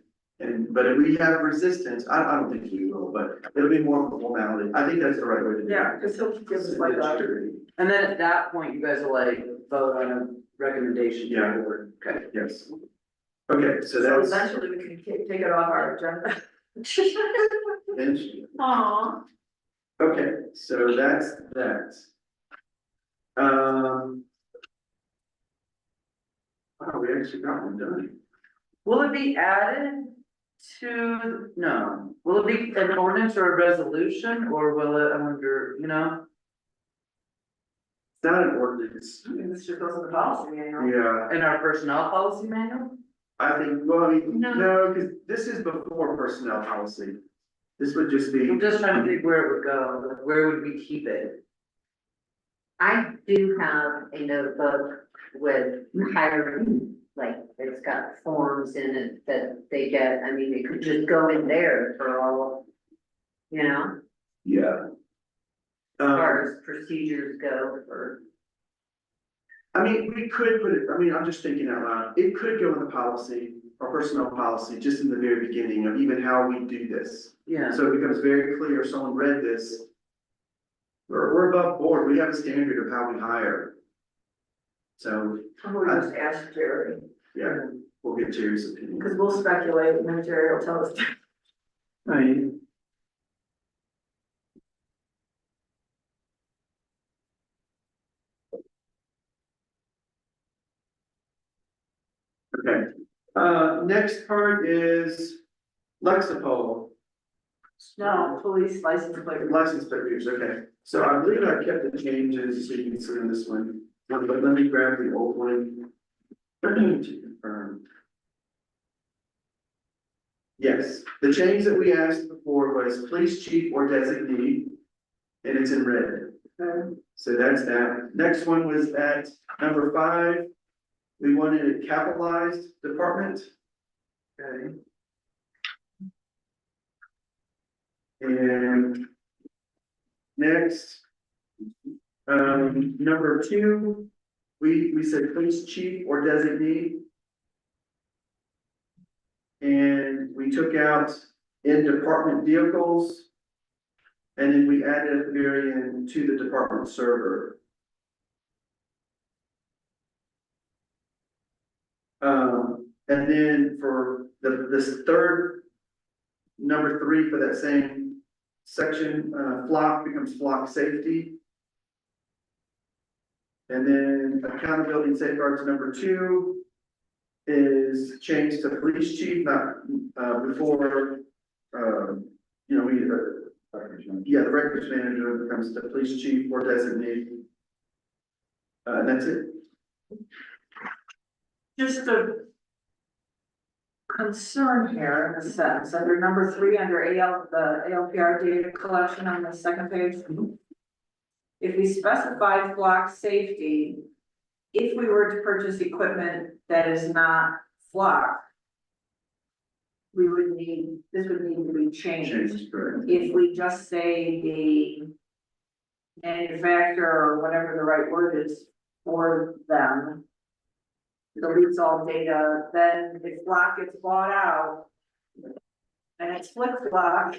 Speaker 5: But if we have resistance, I don't think we will, but it'll be more of a formality. I think that's the right way to do it.
Speaker 1: yeah, because he'll give us like a.
Speaker 3: And then at that point, you guys will like vote on a recommendation to
Speaker 5: Yeah.
Speaker 3: the board. Okay.
Speaker 5: Yes. Okay, so
Speaker 1: So
Speaker 5: that's.
Speaker 1: eventually we can take it off our agenda. Aw.
Speaker 5: Okay, so that's that. Oh, we actually got one done.
Speaker 3: Will it be added to, no, will it be an ordinance or a resolution, or will it, I wonder, you know?
Speaker 5: It's not an ordinance.
Speaker 1: I mean, this should go to the policy manual.
Speaker 5: Yeah,
Speaker 3: In our personnel policy manual?
Speaker 5: I think, well, I mean,
Speaker 4: No.
Speaker 5: no, because this is before personnel policy. This would just be.
Speaker 3: I'm just trying to think where it would go, like, where would we keep it?
Speaker 4: I do have a notebook with hiring, like, it's got forms in it that they get, I mean, it could just go in there for all. You know,
Speaker 5: Yeah.
Speaker 4: as far as procedures go for,
Speaker 5: I mean, we could put it, I mean, I'm just thinking out loud, it could go in the policy, or personnel policy, just in the very beginning of even how we do this.
Speaker 3: Yeah,
Speaker 5: So it becomes very clear, if someone read this. We're above board, we have a standard of how we hire. So,
Speaker 1: We'll just ask Jerry,
Speaker 5: yeah, we'll get Jerry's opinion.
Speaker 1: because we'll speculate and then Jerry will tell us.
Speaker 3: right.
Speaker 5: Okay, next part is Lexipol,
Speaker 1: No, police license plate.
Speaker 5: license plate readers, okay. So I believe I kept the changes, so you can see on this one, but let me grab the old one. To confirm. Yes, the change that we asked before was police chief or designee, and it's in red. So that's that. Next one was at number 5. We wanted a capitalized department. Okay. And next, number 2, we said police chief or designee. And we took out in department vehicles. And then we added at the very end to the department server. And then for this third, number 3 for that same section, flock becomes flock safety. And then accountability and safeguards number 2 is changed to police chief, not, before, you know, the records manager becomes the police chief or designee. And that's it.
Speaker 1: Just a concern here in a sense, under number 3, under the ALPR data collection on the second page. If we specify flock safety, if we were to purchase equipment that is not flock, we would need, this would need to be changed.
Speaker 5: Changed, correct.
Speaker 1: If we just say the manufacturer or whatever the right word is for them deletes all data, then if flock gets bought out and it's flip-flop,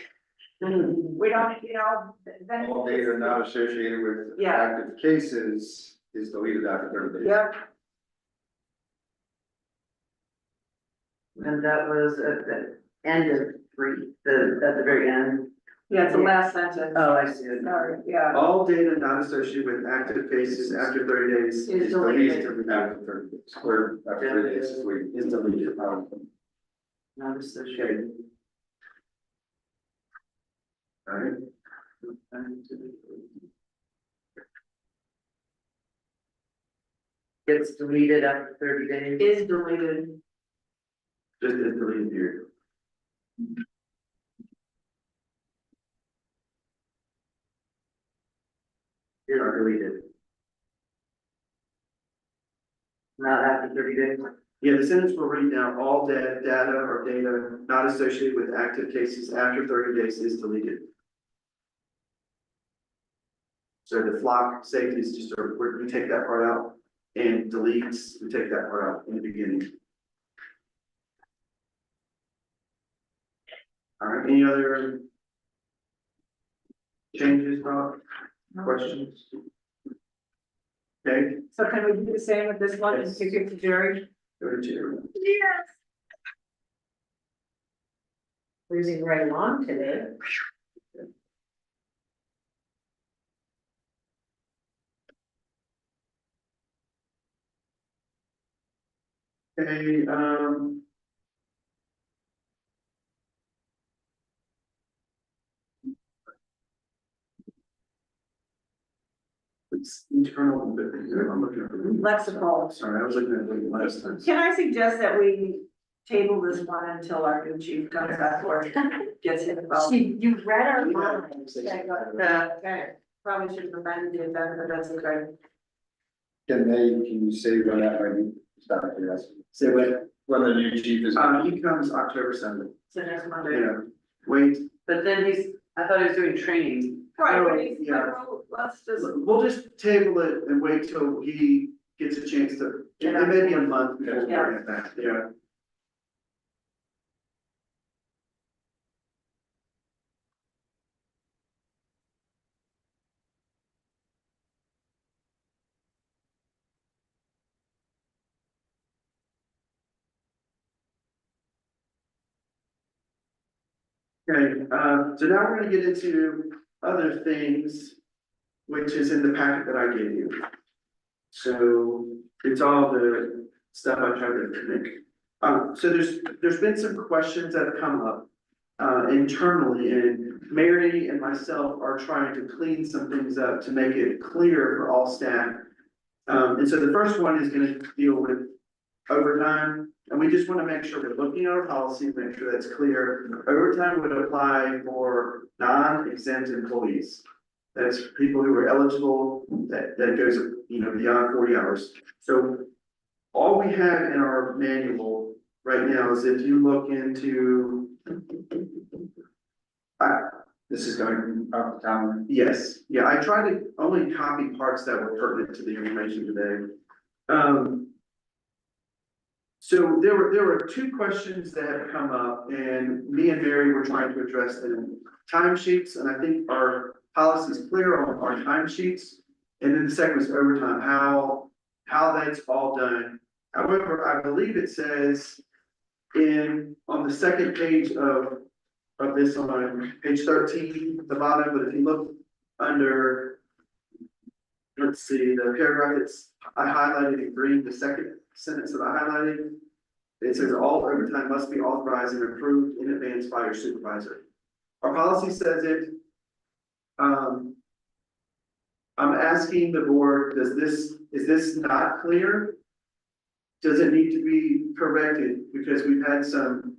Speaker 1: we don't, you know, then.
Speaker 2: All data not associated with
Speaker 1: Yeah.
Speaker 2: active cases is deleted after 30 days.
Speaker 1: Yep,
Speaker 3: And that was at the end of 3, at the very end.
Speaker 1: yeah, it's the last sentence.
Speaker 3: Oh, I see it.
Speaker 1: Sorry, yeah,
Speaker 5: All data not associated with active cases after 30 days
Speaker 1: Is
Speaker 5: is
Speaker 1: deleted.
Speaker 5: deleted.
Speaker 2: After 30 days, or after 30 days, is deleted.
Speaker 3: Not associated.
Speaker 5: All right,
Speaker 3: Gets deleted after 30 days.
Speaker 1: is deleted.
Speaker 5: just is deleted here.
Speaker 3: Is deleted. Not after 30 days.
Speaker 5: Yeah, the sentence will read now, all data or data not associated with active cases after 30 days is deleted. So the flock safety is just, we take that part out, and deletes, we take that part out in the beginning. All right, any other changes, Bob? Questions? Okay,
Speaker 1: So can we do the same with this one and
Speaker 5: Yes.
Speaker 1: kick it to Jerry?
Speaker 5: go to Jerry.
Speaker 1: Yes.
Speaker 4: Cruising right along today.
Speaker 5: Okay, it's internal, but I'm looking at.
Speaker 1: Lexipol.
Speaker 5: Sorry, I was looking at it last time.
Speaker 1: Can I suggest that we table this one until our new chief comes back or gets hit about?
Speaker 4: You read our minds.
Speaker 1: Okay, probably should have amended the agenda, but that's okay.
Speaker 2: Can you say when that might be? Stop it, yes.
Speaker 5: Say what?
Speaker 2: When the new chief is.
Speaker 5: He comes October 7th,
Speaker 1: So next Monday.
Speaker 5: yeah, wait,
Speaker 3: But then I thought he was doing training.
Speaker 1: Right, but
Speaker 5: Yeah.
Speaker 1: let's just,
Speaker 5: we'll just table it and wait till he gets a chance to, it may be a month before we bring it back, yeah. Okay, so now we're gonna get into other things, which is in the packet that I gave you. So it's all the stuff I tried to make So there's been some questions that have come up, internally, and Mary and myself are trying to clean some things up to make it clear for all staff. And so the first one is gonna deal with overtime, and we just wanna make sure we're looking at our policy, make sure that's clear. Overtime would apply for non-exempt employees. That's people who are eligible, that goes, beyond 40 hours. So all we have in our manual right now is if you look into.
Speaker 2: This is going out of town.
Speaker 5: Yes, yeah, I tried to only copy parts that were pertinent to the information today. So there were two questions that have come up, and me and Mary were trying to address them. Timesheets, and I think our policy is clear on our timesheets. And then the second was overtime, how that's all done. However, I believe it says on the second page of this on page 13, at the bottom, but if you look under, let's see, the paragraph I highlighted in green, the second sentence that I highlighted, it says all overtime must be authorized and approved in advance by your supervisor. Our policy says it. I'm asking the board, is this not clear? Does it need to be corrected? Because we've had some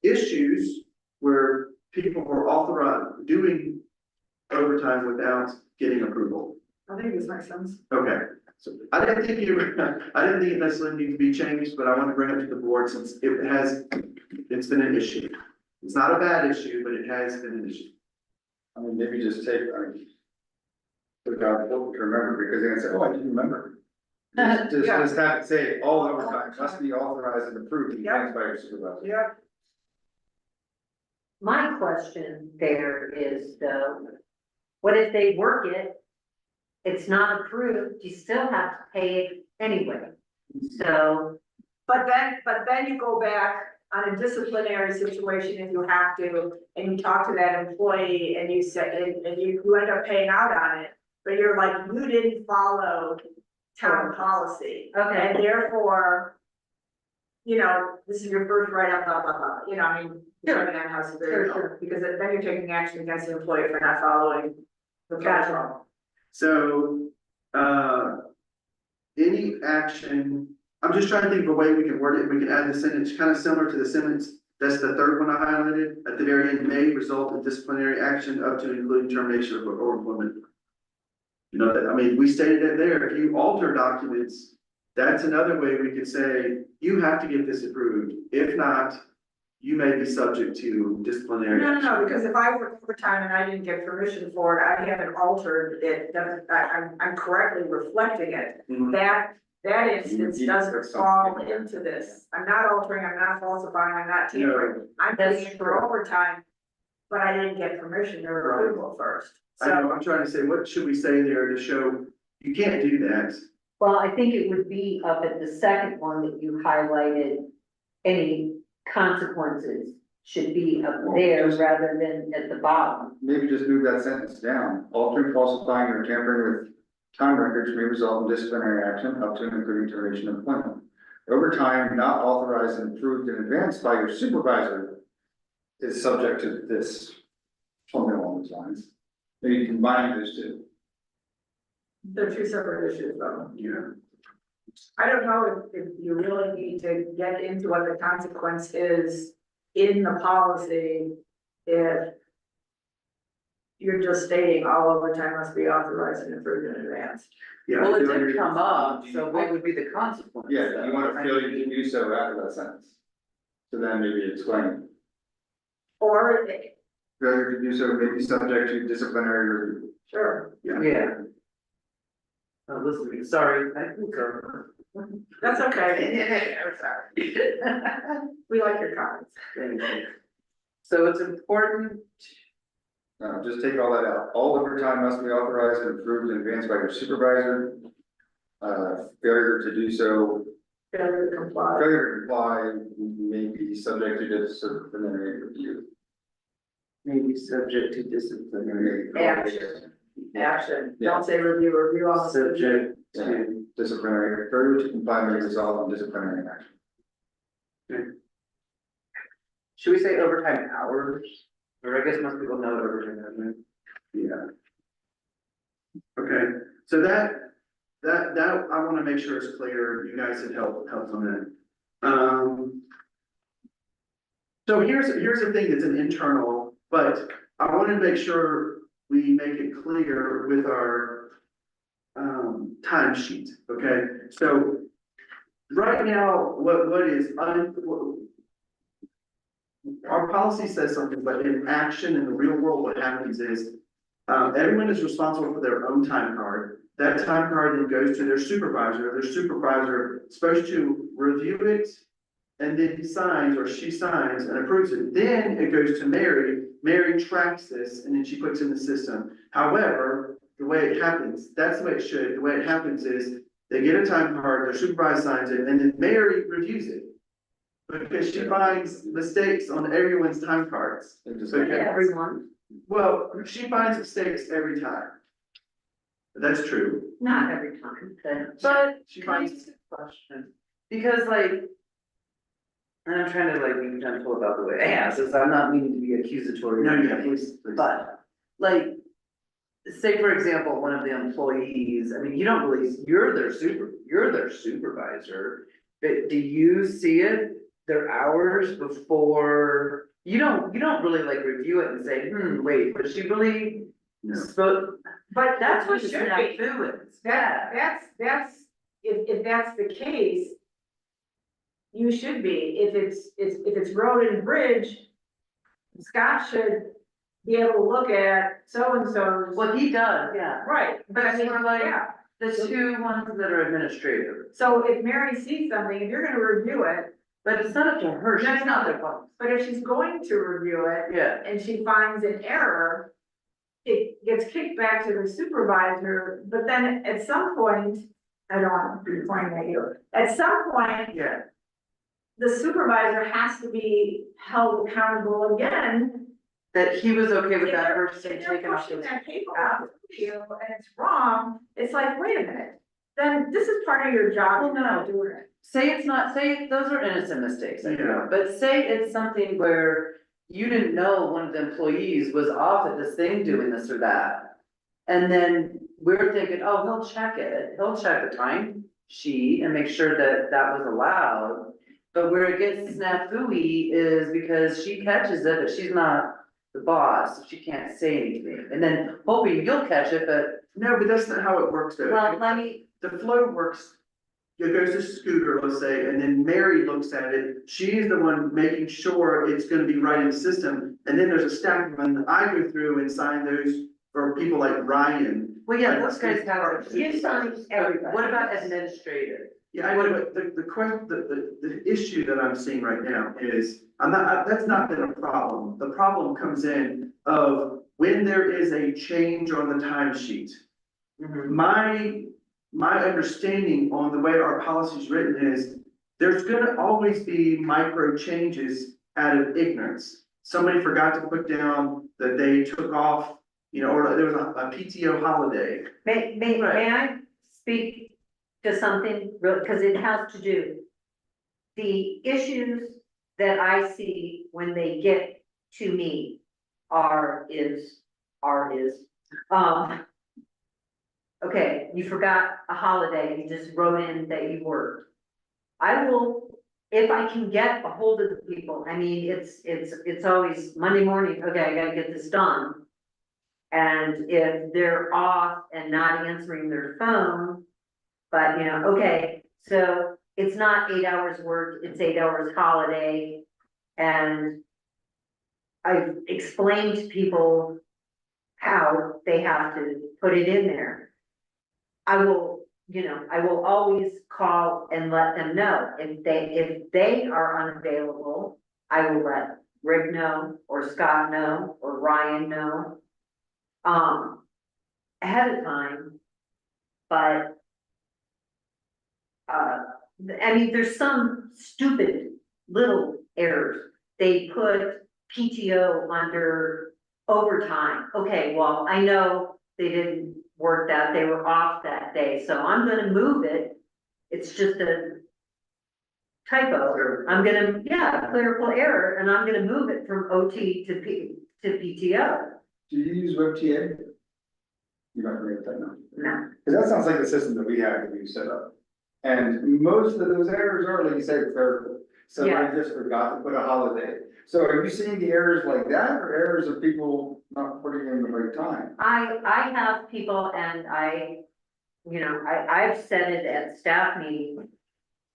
Speaker 5: issues where people were authorized doing overtime without getting approval.
Speaker 1: I think this makes sense.
Speaker 5: Okay, so I didn't think it necessarily needed to be changed, but I want to bring it to the board since it's been an issue. It's not a bad issue, but it has been an issue.
Speaker 2: I mean, maybe just take, put it out to remember, because they're gonna say, oh, I didn't remember. Just
Speaker 1: Yeah.
Speaker 2: just have it say, all overtime must be authorized and approved in
Speaker 1: Yeah.
Speaker 2: advance by your supervisor.
Speaker 1: Yeah.
Speaker 4: My question there is though, what if they work it? It's not approved, you still have to pay it anyway. So,
Speaker 1: But then you go back on a disciplinary situation if you have to, and you talk to that employee and you say, and you end up paying out on it. But you're like, you didn't follow town policy.
Speaker 4: Okay.
Speaker 1: And therefore, this is your first write-up, blah, blah, blah, I mean, depending on how severe,
Speaker 4: Sure.
Speaker 1: because then you're taking action against the employee for not following the protocol.
Speaker 5: So, any action, I'm just trying to think of a way we can word it, we can add the sentence, kind of similar to the sentence, that's the third one I highlighted, at the very end, may result in disciplinary action up to and including termination or employment. We stated it there, if you alter documents, that's another way we could say, you have to get this approved, if not, you may be subject to disciplinary.
Speaker 1: No, because if I work overtime and I didn't get permission for it, I haven't altered it, I'm correctly reflecting it.
Speaker 5: Mhm.
Speaker 1: That instance
Speaker 2: You
Speaker 1: doesn't
Speaker 2: put
Speaker 1: fall
Speaker 2: something in
Speaker 1: into
Speaker 2: there.
Speaker 1: this. I'm not altering, I'm not falsifying, I'm not tampering. I'm putting
Speaker 4: That's
Speaker 1: in for
Speaker 4: true.
Speaker 1: overtime, but I didn't get permission or approval first.
Speaker 5: I know,
Speaker 1: So,
Speaker 5: I'm trying to say, what should we say there to show, you can't do that?
Speaker 4: well, I think it would be up at the second one that you highlighted, any consequences should be up there rather than at the bottom.
Speaker 2: Maybe just move that sentence down, altering, falsifying, or tampering with time records may result in disciplinary action up to and including termination of employment. Overtime not authorized and approved in advance by your supervisor is subject to this, something along those lines. Maybe combine those two.
Speaker 1: they're two separate issues though.
Speaker 5: Yeah.
Speaker 1: I don't know if you really need to get into what the consequence is in the policy if you're just stating all overtime must be authorized and approved in advance.
Speaker 5: Yeah.
Speaker 3: Well,
Speaker 5: I
Speaker 3: it
Speaker 5: feel
Speaker 3: did
Speaker 5: like-
Speaker 3: come up, so what would be the consequence?
Speaker 2: Yeah, you wanna feel you can do so after that sentence. So then maybe explain,
Speaker 1: Or,
Speaker 2: failure to do so may be subject to disciplinary review.
Speaker 1: sure,
Speaker 3: Yeah. Listen, sorry, I concur.
Speaker 1: that's okay. I'm sorry. We like your comments.
Speaker 3: So it's important,
Speaker 2: Just take all that out. All overtime must be authorized and approved in advance by your supervisor. Failure to do so,
Speaker 1: Failure to comply.
Speaker 2: failure to comply may be subject to disciplinary review.
Speaker 3: maybe subject to disciplinary.
Speaker 1: Action, don't say review all.
Speaker 3: Subject
Speaker 2: Yeah.
Speaker 3: to,
Speaker 2: Disciplinary, failure to comply may result in disciplinary action.
Speaker 3: Should we say overtime hours? Or I guess most people know what overtime is, right?
Speaker 5: Yeah. Okay, so that, I wanna make sure is clear, you guys have helped on that. So here's the thing that's an internal, but I wanna make sure we make it clear with our timesheet, okay? So right now, what is, our policy says something, but in action, in the real world, what happens is, everyone is responsible for their own time card. That time card then goes to their supervisor is supposed to review it, and then he signs, or she signs and approves it. Then it goes to Mary. Mary tracks this, and then she puts it in the system. However, the way it happens, that's the way it should, the way it happens is, they get a time card, their supervisor signs it, and then Mary reviews it. Because she finds mistakes on everyone's time cards.
Speaker 2: And just
Speaker 5: Okay.
Speaker 4: Everyone,
Speaker 5: Well, she finds mistakes every time. That's true.
Speaker 4: not every time, but.
Speaker 3: But,
Speaker 5: She
Speaker 3: can I
Speaker 5: finds,
Speaker 3: ask a question? Because like, and I'm trying to like be gentle about the way I ask this, I'm not meaning to be accusatory.
Speaker 5: no, yeah, please.
Speaker 3: But, like, say for example, one of the employees, I mean, you don't really, you're their supervisor. But do you see it, their hours before, you don't really like review it and say, wait, was she really
Speaker 5: No.
Speaker 3: spoke?
Speaker 1: But that's what
Speaker 3: It's
Speaker 1: should
Speaker 3: not
Speaker 1: be.
Speaker 3: fluent.
Speaker 1: That's, if that's the case. You should be, if it's road and bridge. Scott should be able to look at so-and-so's.
Speaker 3: Well, he does, yeah.
Speaker 1: Right, but I mean,
Speaker 3: But like-
Speaker 1: yeah,
Speaker 3: The two ones that are administrative,
Speaker 1: so if Mary sees something, if you're gonna review it,
Speaker 3: but it's not up to her, she's
Speaker 1: That's
Speaker 3: not
Speaker 1: not-
Speaker 3: the boss.
Speaker 1: but if she's going to review it.
Speaker 3: Yeah,
Speaker 1: And she finds an error. It gets kicked back to the supervisor, but then at some point, I don't want to be pointing at you, at some point,
Speaker 3: yeah.
Speaker 1: the supervisor has to be held accountable again.
Speaker 3: That he was okay with
Speaker 1: If
Speaker 3: that
Speaker 1: they're-
Speaker 3: person
Speaker 1: if they're
Speaker 3: taking off
Speaker 1: pushing
Speaker 3: his.
Speaker 1: that paper out to you and it's wrong, it's like, wait a minute, then this is part of your job,
Speaker 3: Well,
Speaker 1: you're not
Speaker 3: no.
Speaker 1: doing it.
Speaker 3: Say it's not, say those are innocent mistakes, I
Speaker 5: Yeah.
Speaker 3: feel, but say it's something where you didn't know one of the employees was off at this thing doing this or that. And then we're thinking, oh, he'll check the time sheet and make sure that that was allowed. But where it gets snafu-y is because she catches it, but she's not the boss, so she can't say anything. And then hoping you'll catch it, but
Speaker 5: no, but that's not how it works though.
Speaker 4: Well, let me,
Speaker 5: The flow works, it goes to Scooter, let's say, and then Mary looks at it, she's the one making sure it's gonna be right in the system. And then there's a stack when I go through and sign those for people like Ryan.
Speaker 3: well, yeah, those guys have.
Speaker 4: You sign everybody.
Speaker 3: What about administrative?
Speaker 5: Yeah, I know, but the question, the issue that I'm seeing right now is, that's not been a problem. The problem comes in of when there is a change on the timesheet. My understanding on the way our policy is written is, there's gonna always be micro changes out of ignorance. Somebody forgot to put down that they took off, or there was a PTO holiday.
Speaker 4: may I speak to something, because it has to do. The issues that I see when they get to me okay, you forgot a holiday, you just wrote in that you worked. I will, if I can get a hold of the people, I mean, it's always Monday morning, okay, I gotta get this done. And if they're off and not answering their phone, but okay, so it's not 8 hours work, it's 8 hours holiday. And I've explained to people how they have to put it in there. I will always call and let them know. If they are unavailable, I will let Rick know, or Scott know, or Ryan know. Ahead of time, but. I mean, there's some stupid little errors. They put PTO under overtime. Okay, well, I know they didn't work that, they were off that day, so I'm gonna move it. It's just typo. I'm gonna, yeah, clerical error, and I'm gonna move it from OT to PTO.
Speaker 2: Do you use WebTA? You might make that now.
Speaker 4: No,
Speaker 2: Because that sounds like the system that we have that we set up. And most of those errors are, like you said, clerical. So
Speaker 4: Yeah.
Speaker 2: I just forgot to put a holiday. So are you seeing the errors like that, or errors of people not putting in the right time?
Speaker 4: I have people and I've said it at staff meetings.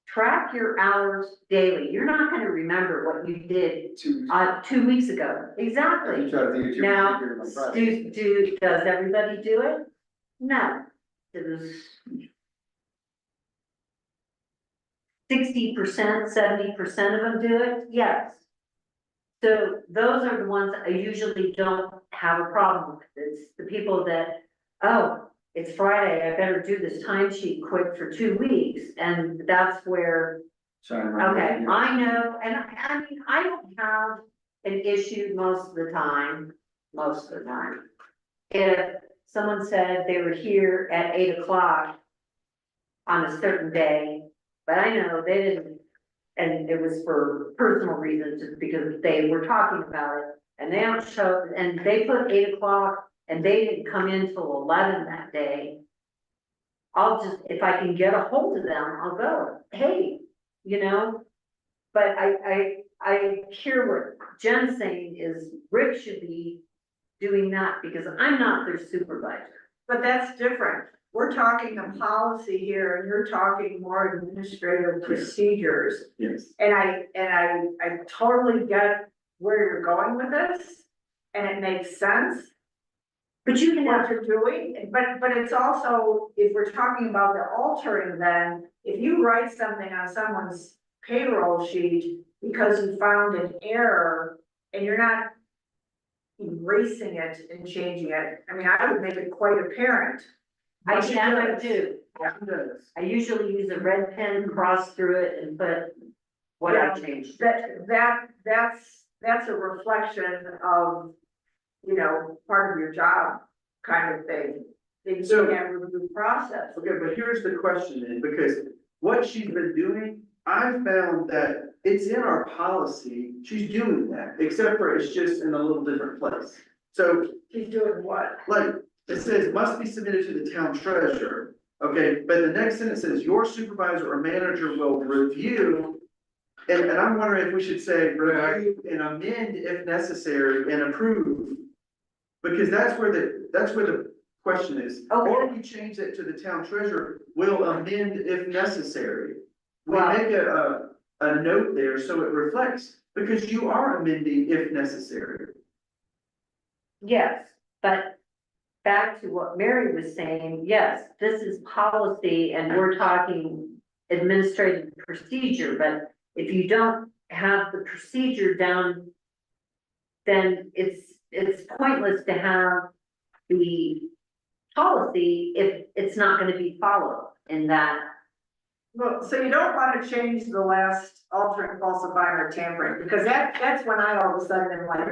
Speaker 4: Track your hours daily. You're not gonna remember what you did,
Speaker 2: 2 weeks.
Speaker 4: 2 weeks ago.
Speaker 2: You
Speaker 4: Exactly.
Speaker 2: try to think of 2 weeks
Speaker 4: Now,
Speaker 2: here on Friday.
Speaker 4: does everybody do it? No. Does 60%, 70% of them do it? Yes. So those are the ones I usually don't have a problem with. It's the people that, oh, it's Friday, I better do this timesheet quick for 2 weeks, and that's where,
Speaker 2: Shine around.
Speaker 4: okay,
Speaker 2: Yeah.
Speaker 4: I know, and I mean, I don't have an issue most of the time. If someone said they were here at 8 o'clock on a certain day, but I know they didn't, and it was for personal reasons, just because they were talking about it, and they don't show, and they put 8 o'clock, and they didn't come in till 11 that day. I'll just, if I can get a hold of them, I'll go, hey, but I hear what Jen's saying is Rick should be doing that, because I'm not their supervisor.
Speaker 1: But that's different. We're talking the policy here, and you're talking more administrative procedures.
Speaker 2: Yes.
Speaker 1: And I totally get where you're going with this, and it makes sense.
Speaker 4: But you can
Speaker 1: What
Speaker 4: have,
Speaker 1: you're doing, but it's also, if we're talking about the altering, then if you write something on someone's payroll sheet because you found an error and you're not erasing it and changing it, I mean, I would make it quite apparent.
Speaker 4: I
Speaker 1: But you
Speaker 4: can, I
Speaker 1: don't.
Speaker 4: do.
Speaker 5: Yes.
Speaker 4: I usually use a red pen, cross through it, and put what I changed.
Speaker 1: That's a reflection of, part of your job kind of thing. Things you have with the process.
Speaker 5: Okay, but here's the question then, because what she's been doing, I found that it's in our policy, she's doing that, except for it's just in a little different place. So,
Speaker 1: She's doing what?
Speaker 5: like, it says must be submitted to the town treasurer, okay, but the next sentence says your supervisor or manager will review. And I'm wondering if we should say review and amend if necessary and approve. Because that's where the question is.
Speaker 4: Okay.
Speaker 5: Or we change it to the town treasurer will amend if necessary. We
Speaker 4: Wow.
Speaker 5: make a note there so it reflects, because you are amending if necessary.
Speaker 4: Yes, but back to what Mary was saying, yes, this is policy and we're talking administrative procedure, but if you don't have the procedure down, then it's pointless to have the policy if it's not gonna be followed in that.
Speaker 1: Well, so you don't wanna change the last altering, falsifying, or tampering, because that's when I all of a sudden am like,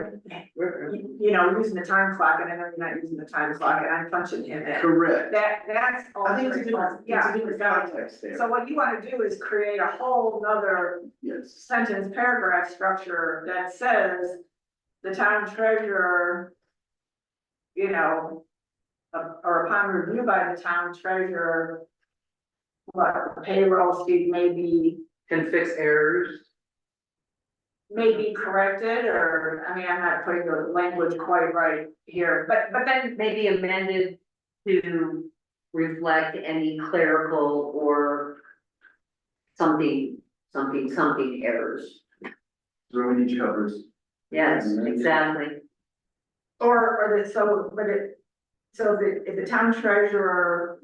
Speaker 1: using the time clock, and I know you're not using the time clock, and I'm punching him in.
Speaker 5: Correct.
Speaker 1: That's
Speaker 5: I think it's a
Speaker 1: altering,
Speaker 5: different,
Speaker 1: yeah.
Speaker 5: it's a different context there.
Speaker 1: So what you wanna do is create a whole nother
Speaker 5: Yes.
Speaker 1: sentence paragraph structure that says the town treasurer, or upon review by the town treasurer, what payroll sheet may be
Speaker 3: Can fix errors.
Speaker 1: corrected, or, I mean, I'm not putting the language quite right here, but then,
Speaker 4: Maybe amended to reflect any clerical or something errors.
Speaker 5: Throwing each covers.
Speaker 4: Yes,
Speaker 2: Amended.
Speaker 4: exactly.
Speaker 1: if the town treasurer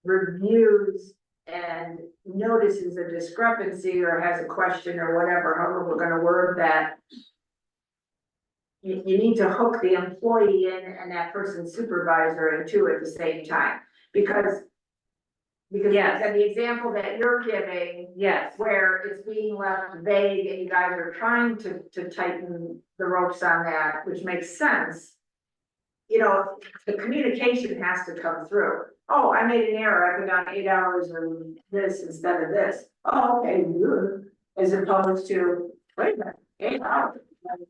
Speaker 1: reviews and notices a discrepancy or has a question or whatever, however we're gonna word that, you need to hook the employee in and that person's supervisor into at the same time, because
Speaker 4: Yes.
Speaker 1: the example that you're giving,
Speaker 4: Yes,
Speaker 1: where it's being left vague and you guys are trying to tighten the ropes on that, which makes sense. you know, the communication has to come through. Oh, I made an error, I put down 8 hours of this instead of this. Oh, okay, good. As opposed to, wait a minute, 8 hours.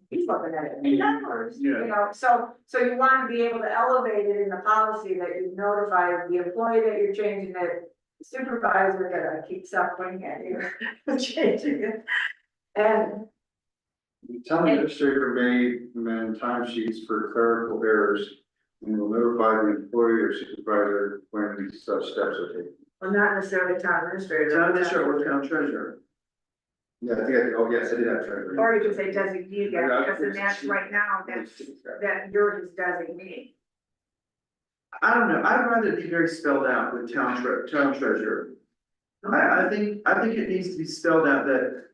Speaker 1: He's looking at it, 8 hours,
Speaker 5: Yeah.
Speaker 1: you know, so you want to be able to elevate it in the policy that you notify the employee that you're changing it. Supervisor that I keep suffering at you, changing it. And
Speaker 2: The town administrator may amend timesheets for clerical errors and will notify the employee or supervisor when such steps are taken.
Speaker 1: well, not necessarily town administrator.
Speaker 5: Town administrator or town treasurer.
Speaker 2: Yeah, I think oh, yes, I did have treasurer.
Speaker 1: Or you could say designee again, because then that's right now, that you're his designee.
Speaker 5: I don't know, I'd rather be very spelled out with town treasurer. I think it needs to be spelled out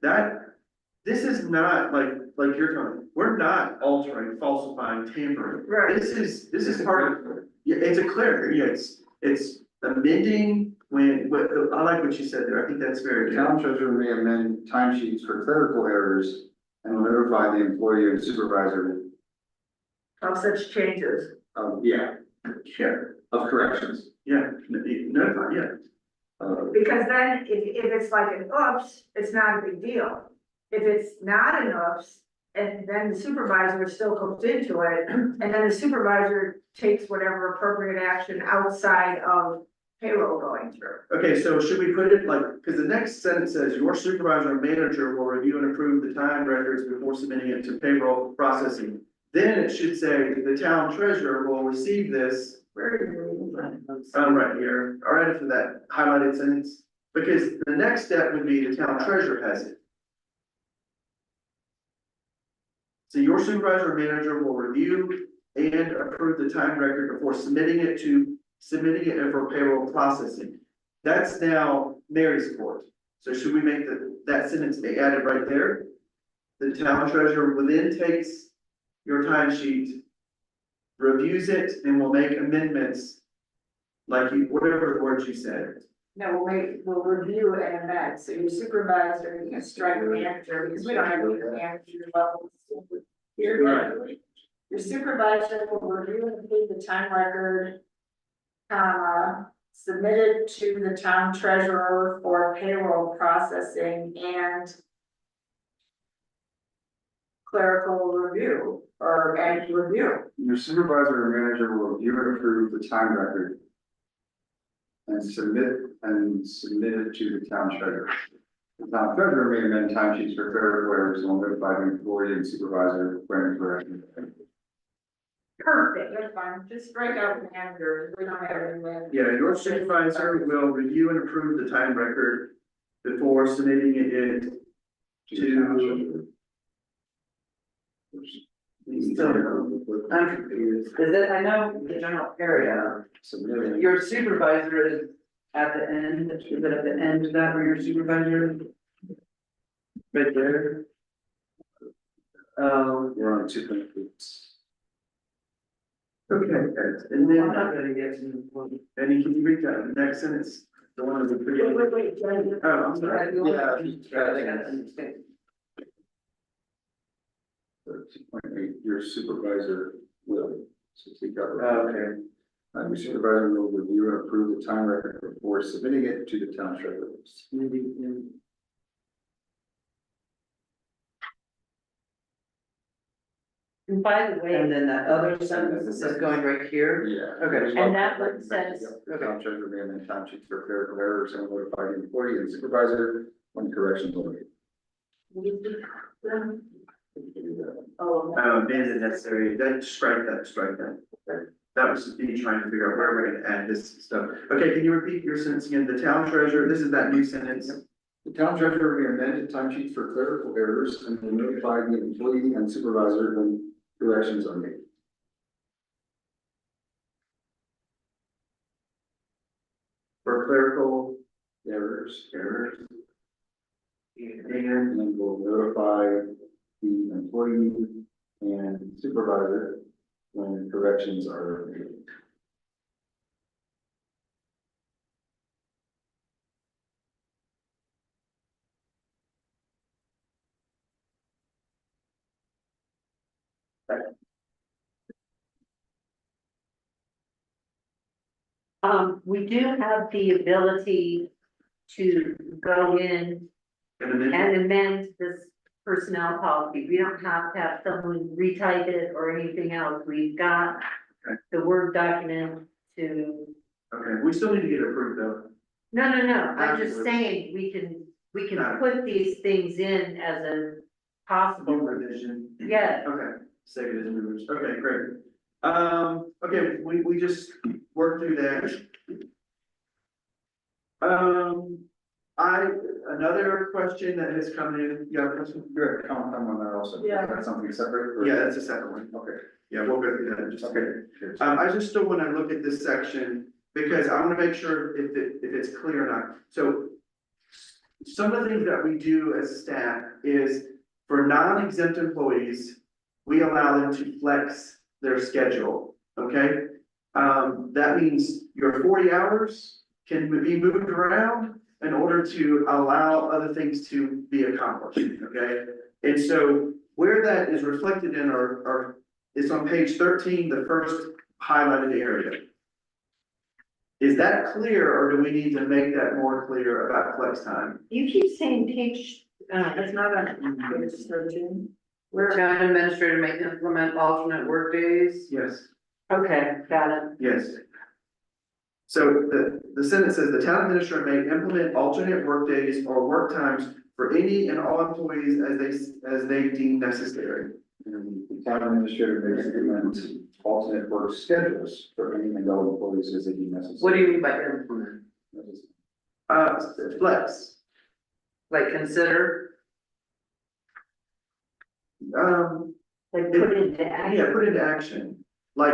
Speaker 5: that this is not like you're talking, we're not altering, falsifying, tampering.
Speaker 1: Right.
Speaker 5: This is part of, yeah, it's a clear, yeah, it's amending I like what you said there, I think that's very
Speaker 2: The
Speaker 5: good.
Speaker 2: town treasurer may amend timesheets for clerical errors and will notify the employee and supervisor,
Speaker 1: Of such changes.
Speaker 2: yeah,
Speaker 5: Yeah,
Speaker 2: of corrections.
Speaker 5: yeah, no, yeah.
Speaker 1: Because then if it's like an oops, it's not a big deal. If it's not an oops, and then the supervisor still goes into it, and then the supervisor takes whatever appropriate action outside of payroll going through.
Speaker 5: Okay, so should we put it like, because the next sentence says, your supervisor or manager will review and approve the time records before submitting it to payroll processing. Then it should say, the town treasurer will receive this,
Speaker 1: Where are you reading from?
Speaker 5: right here, all right, for that highlighted sentence. Because the next step would be the town treasurer has it. So your supervisor or manager will review and approve the time record before submitting it for payroll processing. That's now Mary's court. So should we make that sentence be added right there? The town treasurer will then takes your timesheet, reviews it, and will make amendments. Like you, whatever the words you said.
Speaker 1: No, we'll review and amend, so your supervisor, you can strike manager, because we don't have any manager levels. Here, your supervisor will review and approve the time record. Submitted to the town treasurer for payroll processing and clerical review, and review.
Speaker 2: Your supervisor or manager will review and approve the time record and submit it to the town treasurer. The town treasurer may amend timesheets for clerical errors and will notify the employee and supervisor when corrected.
Speaker 1: Perfect, that's fine, just strike out manager, we don't have any.
Speaker 5: Yeah, your supervisor will review and approve the time record before submitting it to.
Speaker 3: I'm confused, is that, I know the general area,
Speaker 2: Submitting.
Speaker 3: your supervisor is at the end, is it at the end of that where your supervisor is? Right there?
Speaker 2: We're on 2.8.
Speaker 5: Okay, and
Speaker 3: I'm
Speaker 5: then,
Speaker 3: not gonna get to the point.
Speaker 5: Annie, can you read that next sentence? The one that we
Speaker 1: Wait,
Speaker 5: put.
Speaker 1: wait, wait,
Speaker 5: Oh, I'm sorry.
Speaker 2: Yeah.
Speaker 3: Yeah.
Speaker 2: 2.8, your supervisor will, so take out.
Speaker 3: Okay.
Speaker 2: Your supervisor will review and approve the time record before submitting it to the town treasurer.
Speaker 4: And by the way,
Speaker 3: And then that other sentence is going right here.
Speaker 2: Yeah.
Speaker 3: Okay.
Speaker 4: And that one says-
Speaker 2: The town treasurer may amend timesheets for clerical errors and will notify the employee and supervisor when corrections are made.
Speaker 1: Oh,
Speaker 5: Abandoned necessary, then strike that. That was me trying to figure out where we're gonna add this stuff. Okay, can you repeat your sentence again? The town treasurer, this is that new sentence.
Speaker 2: The town treasurer may amend timesheets for clerical errors and will notify the employee and supervisor when corrections are made.
Speaker 5: For clerical
Speaker 2: Errors.
Speaker 5: and
Speaker 2: And will notify the employee and supervisor when corrections are made.
Speaker 4: We do have the ability to go in
Speaker 5: And then,
Speaker 4: and amend this personnel policy. We don't have to have someone retype it or anything else. We've got
Speaker 5: Okay.
Speaker 4: the Word document to,
Speaker 5: okay, we still need to get it approved though.
Speaker 4: no, I'm just
Speaker 5: Afterwards.
Speaker 4: saying, we can
Speaker 5: Got it.
Speaker 4: put these things in as a
Speaker 5: New
Speaker 4: possible,
Speaker 5: revision.
Speaker 4: yeah.
Speaker 5: Okay, save it as movers, okay, great. Okay, we just worked through that. Another question that has come in, you have a question?
Speaker 2: Good, comment on that also.
Speaker 1: Yeah.
Speaker 2: That's something separate? or-
Speaker 5: Yeah, that's the second one.
Speaker 2: Okay,
Speaker 5: Yeah, we'll go through that in just a minute.
Speaker 2: okay.
Speaker 5: I just still wanna look at this section, because I wanna make sure if it's clear or not. So some of the things that we do as staff is, for non-exempt employees, we allow them to flex their schedule, okay? That means your 40 hours can be moved around in order to allow other things to be accomplished, okay? And so where that is reflected in our it's on page 13, the first highlighted area. Is that clear, or do we need to make that more clear about flex time?
Speaker 4: You keep saying page,
Speaker 1: It's not on page 13. Where,
Speaker 3: Town administrator may implement alternate workdays.
Speaker 5: Yes.
Speaker 4: okay, got it.
Speaker 5: Yes. So the sentence says, the town administrator may implement alternate workdays or work times for any and all employees as they deem necessary.
Speaker 2: And the town administrator may implement alternate work schedules for any and all employees as they deem necessary.
Speaker 3: What do you mean by implement?
Speaker 5: Flex,
Speaker 3: Like consider?
Speaker 4: Like put it into action.
Speaker 5: yeah, put into action. Like,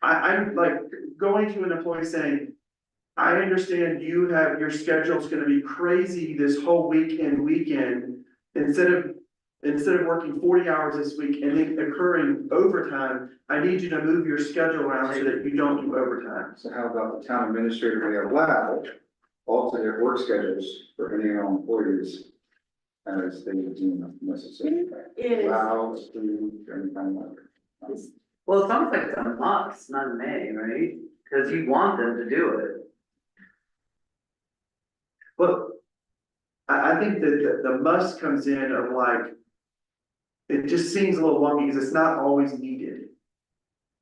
Speaker 5: I'm like going to an employee saying, I understand you have, your schedule's gonna be crazy this whole weekend. Instead of working 40 hours this week and then occurring overtime, I need you to move your schedule around so that you don't do overtime.
Speaker 2: So how about the town administrator may allow alternate work schedules for any and all employees as they deem necessary?
Speaker 1: is,
Speaker 2: Allow, approve, any kind of.
Speaker 3: Well, it sounds like it's a must, not a may, right? Cause you want them to do it.
Speaker 5: But I think that the must comes in of like, it just seems a little wonky because it's not always needed.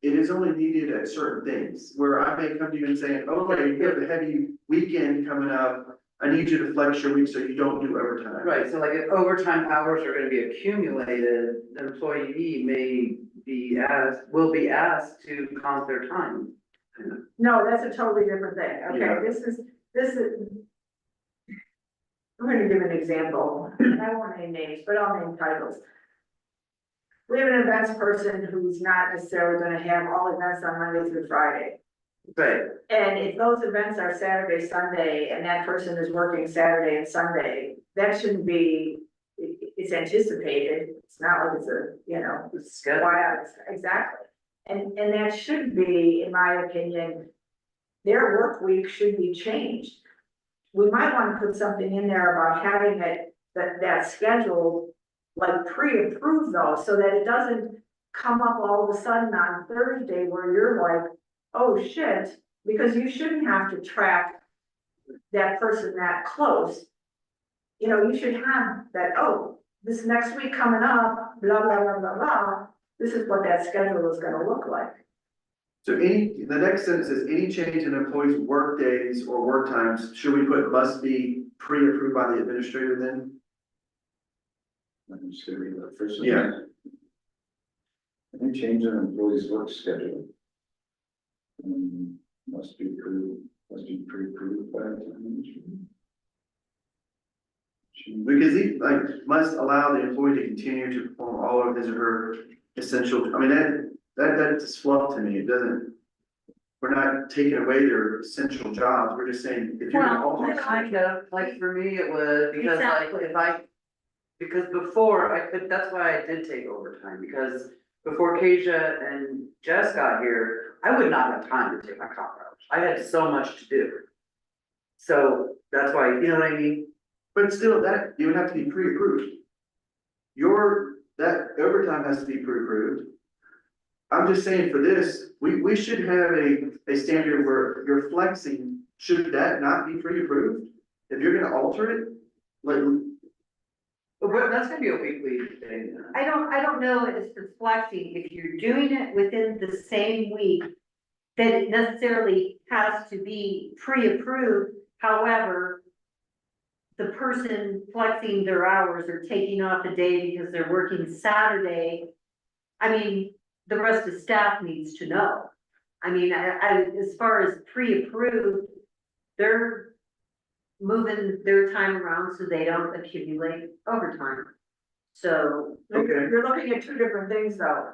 Speaker 5: It is only needed at certain things, where I may come to you and say, okay, you have a heavy weekend coming up. I need you to flex your week so you don't do overtime.
Speaker 3: Right, so like if overtime hours are gonna be accumulated, the employee will be asked to count their time.
Speaker 1: no, that's a totally different thing.
Speaker 5: Yeah.
Speaker 1: Okay, this is. I'm gonna give an example, and I won't name names, but I'll name titles. We have an events person who's not necessarily gonna have all events on Monday through Friday.
Speaker 3: Right,
Speaker 1: And if those events are Saturday, Sunday, and that person is working Saturday and Sunday, that shouldn't be, it's anticipated. It's not like it's a,
Speaker 3: it's good.
Speaker 1: why, exactly. And that should be, in my opinion, their work week should be changed. We might wanna put something in there about having that schedule like pre-approved though, so that it doesn't come up all of a sudden on Thursday where you're like, oh shit, because you shouldn't have to track that person that close. You should have that, oh, this next week coming up, blah, blah, blah, blah, blah, this is what that schedule is gonna look like.
Speaker 5: So the next sentence says, any change in employees' work days or work times, should we put must be pre-approved by the administrator then?
Speaker 2: I'm just gonna read that first.
Speaker 5: Yeah.
Speaker 2: Any change in employee's work schedule. Must be pre-approved by the town administrator.
Speaker 5: Because he, like, must allow the employee to continue to perform all of his or her essential, I mean, that's fluff to me, it doesn't. We're not taking away their essential jobs, we're just saying, if you're.
Speaker 4: Well,
Speaker 3: Kind of, like for me, it was, because like,
Speaker 4: Exactly.
Speaker 3: because before I could, that's why I did take overtime, because before Kasia and Jess got here, I would not have time to take my comp hours. I had so much to do. So that's why, you know what I mean?
Speaker 5: But still, that, you would have to be pre-approved. That overtime has to be pre-approved. I'm just saying for this, we should have a standard where you're flexing, should that not be pre-approved? If you're gonna alter it, like,
Speaker 3: But that's gonna be a weekly thing.
Speaker 4: I don't know as for flexing, if you're doing it within the same week, that it necessarily has to be pre-approved, however, the person flexing their hours or taking off a day because they're working Saturday, I mean, the rest of staff needs to know. I mean, as far as pre-approved, they're moving their time around so they don't accumulate overtime. So,
Speaker 5: Okay.
Speaker 1: You're looking at two different things though.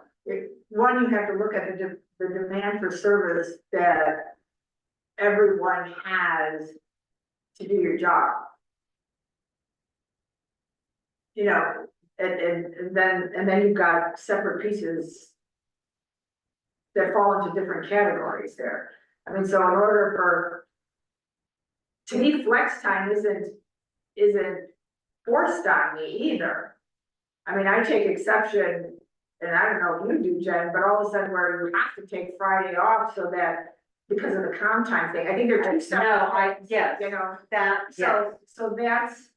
Speaker 1: One, you have to look at the demand for service that everyone has to do your job. You know, and then you've got separate pieces that fall into different categories there. I mean, so in order for, to me, flex time isn't forced on me either. I mean, I take exception, and I don't know if you do, Jen, but all of a sudden where you have to take Friday off so that, because of the comp time thing, I think they're two
Speaker 4: no,
Speaker 1: separate,
Speaker 4: yes,
Speaker 1: you know,
Speaker 4: that, yes.
Speaker 1: so that's.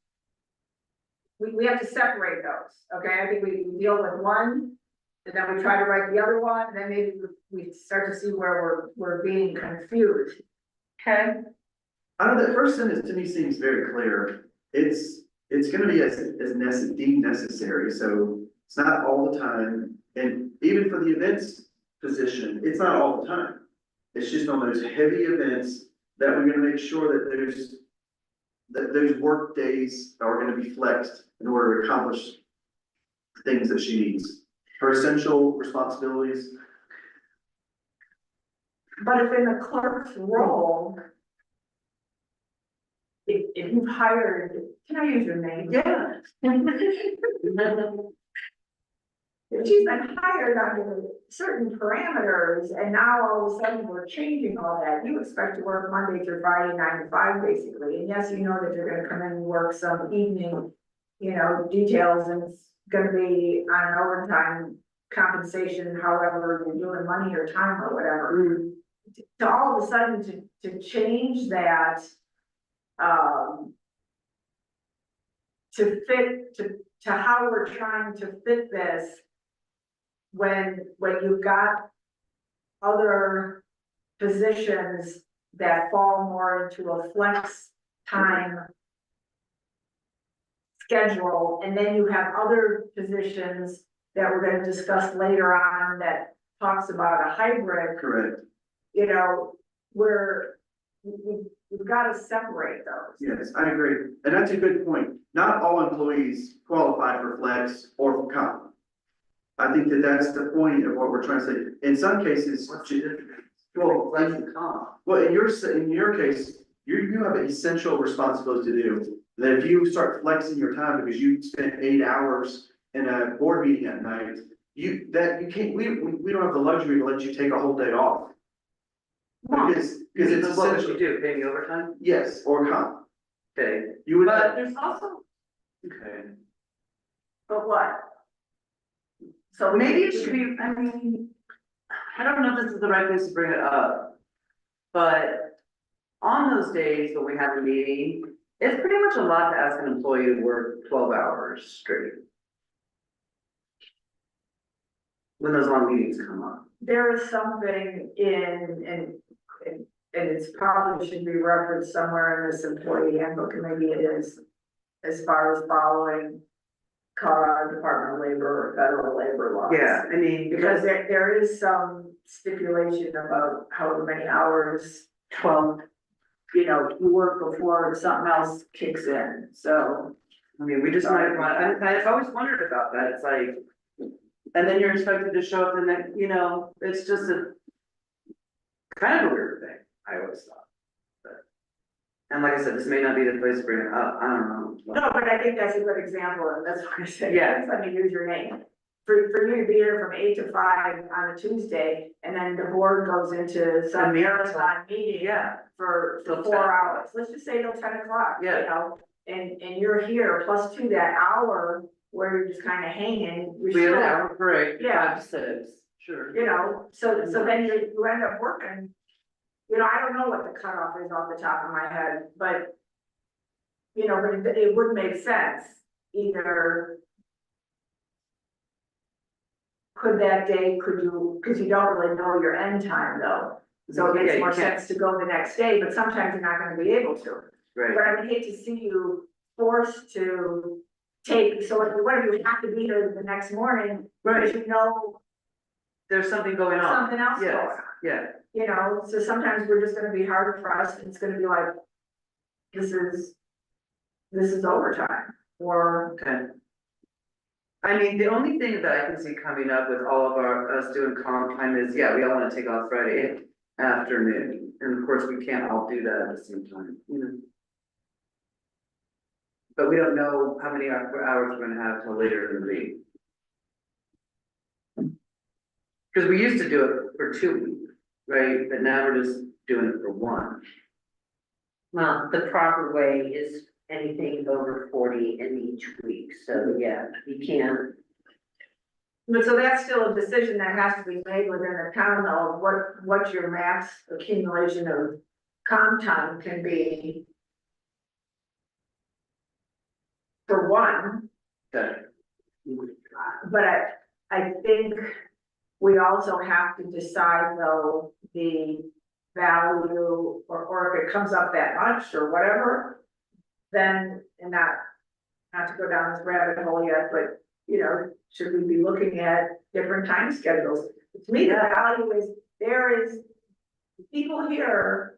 Speaker 1: We have to separate those, okay? I think we deal with one, and then we try to write the other one, and then maybe we start to see where we're being confused.
Speaker 4: Okay,
Speaker 5: I don't know, that first sentence to me seems very clear. It's gonna be as deemed necessary, so it's not all the time. And even for the events position, it's not all the time. It's just on those heavy events that we're gonna make sure that those work days are gonna be flexed in order to accomplish things that she needs. Her essential responsibilities.
Speaker 1: But if in the clerk's role, if you've hired, can I use your name?
Speaker 3: Yeah.
Speaker 1: If she's been hired under certain parameters, and now all of a sudden we're changing all that, you expect to work Monday through Friday, 9 to 5, basically, and yes, you know that you're gonna come in and work some evening, you know, details, and it's gonna be on an overtime compensation, however you're doing money or time or whatever. To all of a sudden to change that, to fit, to how we're trying to fit this, when you've got other positions that fall more into a flex time schedule, and then you have other positions that we're gonna discuss later on that talks about a hybrid,
Speaker 5: Correct.
Speaker 1: you know, where we've gotta separate those.
Speaker 5: Yes, I agree. And that's a good point. Not all employees qualify for flex or for comp. I think that's the point of what we're trying to say. In some cases, well,
Speaker 3: Flex and comp.
Speaker 5: well, in your case, you have an essential responsibility to do. That if you start flexing your time because you spent 8 hours in a board meeting at night, you can't, we don't have the luxury to let you take a whole day off. Because it's
Speaker 3: What would
Speaker 5: essential.
Speaker 3: you do, pay me overtime?
Speaker 5: Yes, or comp.
Speaker 3: Okay,
Speaker 5: You would.
Speaker 3: but there's also, okay,
Speaker 1: But what? So
Speaker 3: maybe it should be, I mean, I don't know if this is the right place to bring it up. But on those days when we have a meeting, it's pretty much a lot to ask an employee to work 12 hours straight. When those long meetings come up.
Speaker 1: there is something and it's probably should be referenced somewhere in this employee handbook, and maybe it is, as far as following Colorado Department of Labor or federal labor laws.
Speaker 3: Yeah, I mean,
Speaker 1: Because there is some stipulation about however many hours,
Speaker 3: 12,
Speaker 1: you know, you work before something else kicks in, so.
Speaker 3: I mean, we just might want, and I've always wondered about that, it's like. And then you're expected to show up and then, you know, it's just a. Kind of a weird thing, I always thought. But and like I said, this may not be the place to bring it up, I don't know.
Speaker 1: No, but I think that's a good example, and that's why I said,
Speaker 3: Yeah.
Speaker 1: let me use your name. For you to be here from 8 to 5 on a Tuesday, and then the board goes into some
Speaker 3: A marathon.
Speaker 1: marathon meeting
Speaker 3: Yeah,
Speaker 1: for
Speaker 3: Till
Speaker 1: 4
Speaker 3: 10.
Speaker 1: hours, let's just say till 10 o'clock, you
Speaker 3: Yeah.
Speaker 1: know? And you're here, plus 2 that hour where you're just kind of hanging, you're
Speaker 3: we have
Speaker 1: still,
Speaker 3: an hour break,
Speaker 1: Yeah.
Speaker 3: 5 to 6. Sure.
Speaker 1: you know, so then you end up working. You know, I don't know what the cutoff is off the top of my head, but. You know, but it would make sense, either. Could that day, cause you don't really know your end time though, so it
Speaker 3: Yeah,
Speaker 1: makes
Speaker 3: you
Speaker 1: more
Speaker 3: can't.
Speaker 1: sense to go the next day, but sometimes you're not gonna be able to.
Speaker 3: Right,
Speaker 1: But I would hate to see you forced to take, so what if you have to be here the next morning, because
Speaker 3: right,
Speaker 1: you know
Speaker 3: there's something going on,
Speaker 1: something else going
Speaker 3: yes,
Speaker 1: on.
Speaker 3: yeah,
Speaker 1: You know, so sometimes we're just gonna be harder for us, and it's gonna be like, this is overtime, or,
Speaker 3: okay. I mean, the only thing that I can see coming up with all of us doing comp time is, yeah, we all wanna take off Friday afternoon, and of course, we can't all do that at the same time, you know. But we don't know how many hours we're gonna have till later in the week. Cause we used to do it for 2 weeks, right, but now we're just doing it for 1.
Speaker 4: Well, the proper way is anything over 40 in each week, so yeah, you can't.
Speaker 1: but so that's still a decision that has to be made within the town of what your max accumulation of comp time can be. For one,
Speaker 3: Okay.
Speaker 1: but I think we also have to decide though, the value, or if it comes up that much or whatever. Then, and not to go down this rabbit hole yet, but, you know, should we be looking at different time schedules? To me, the value is, people here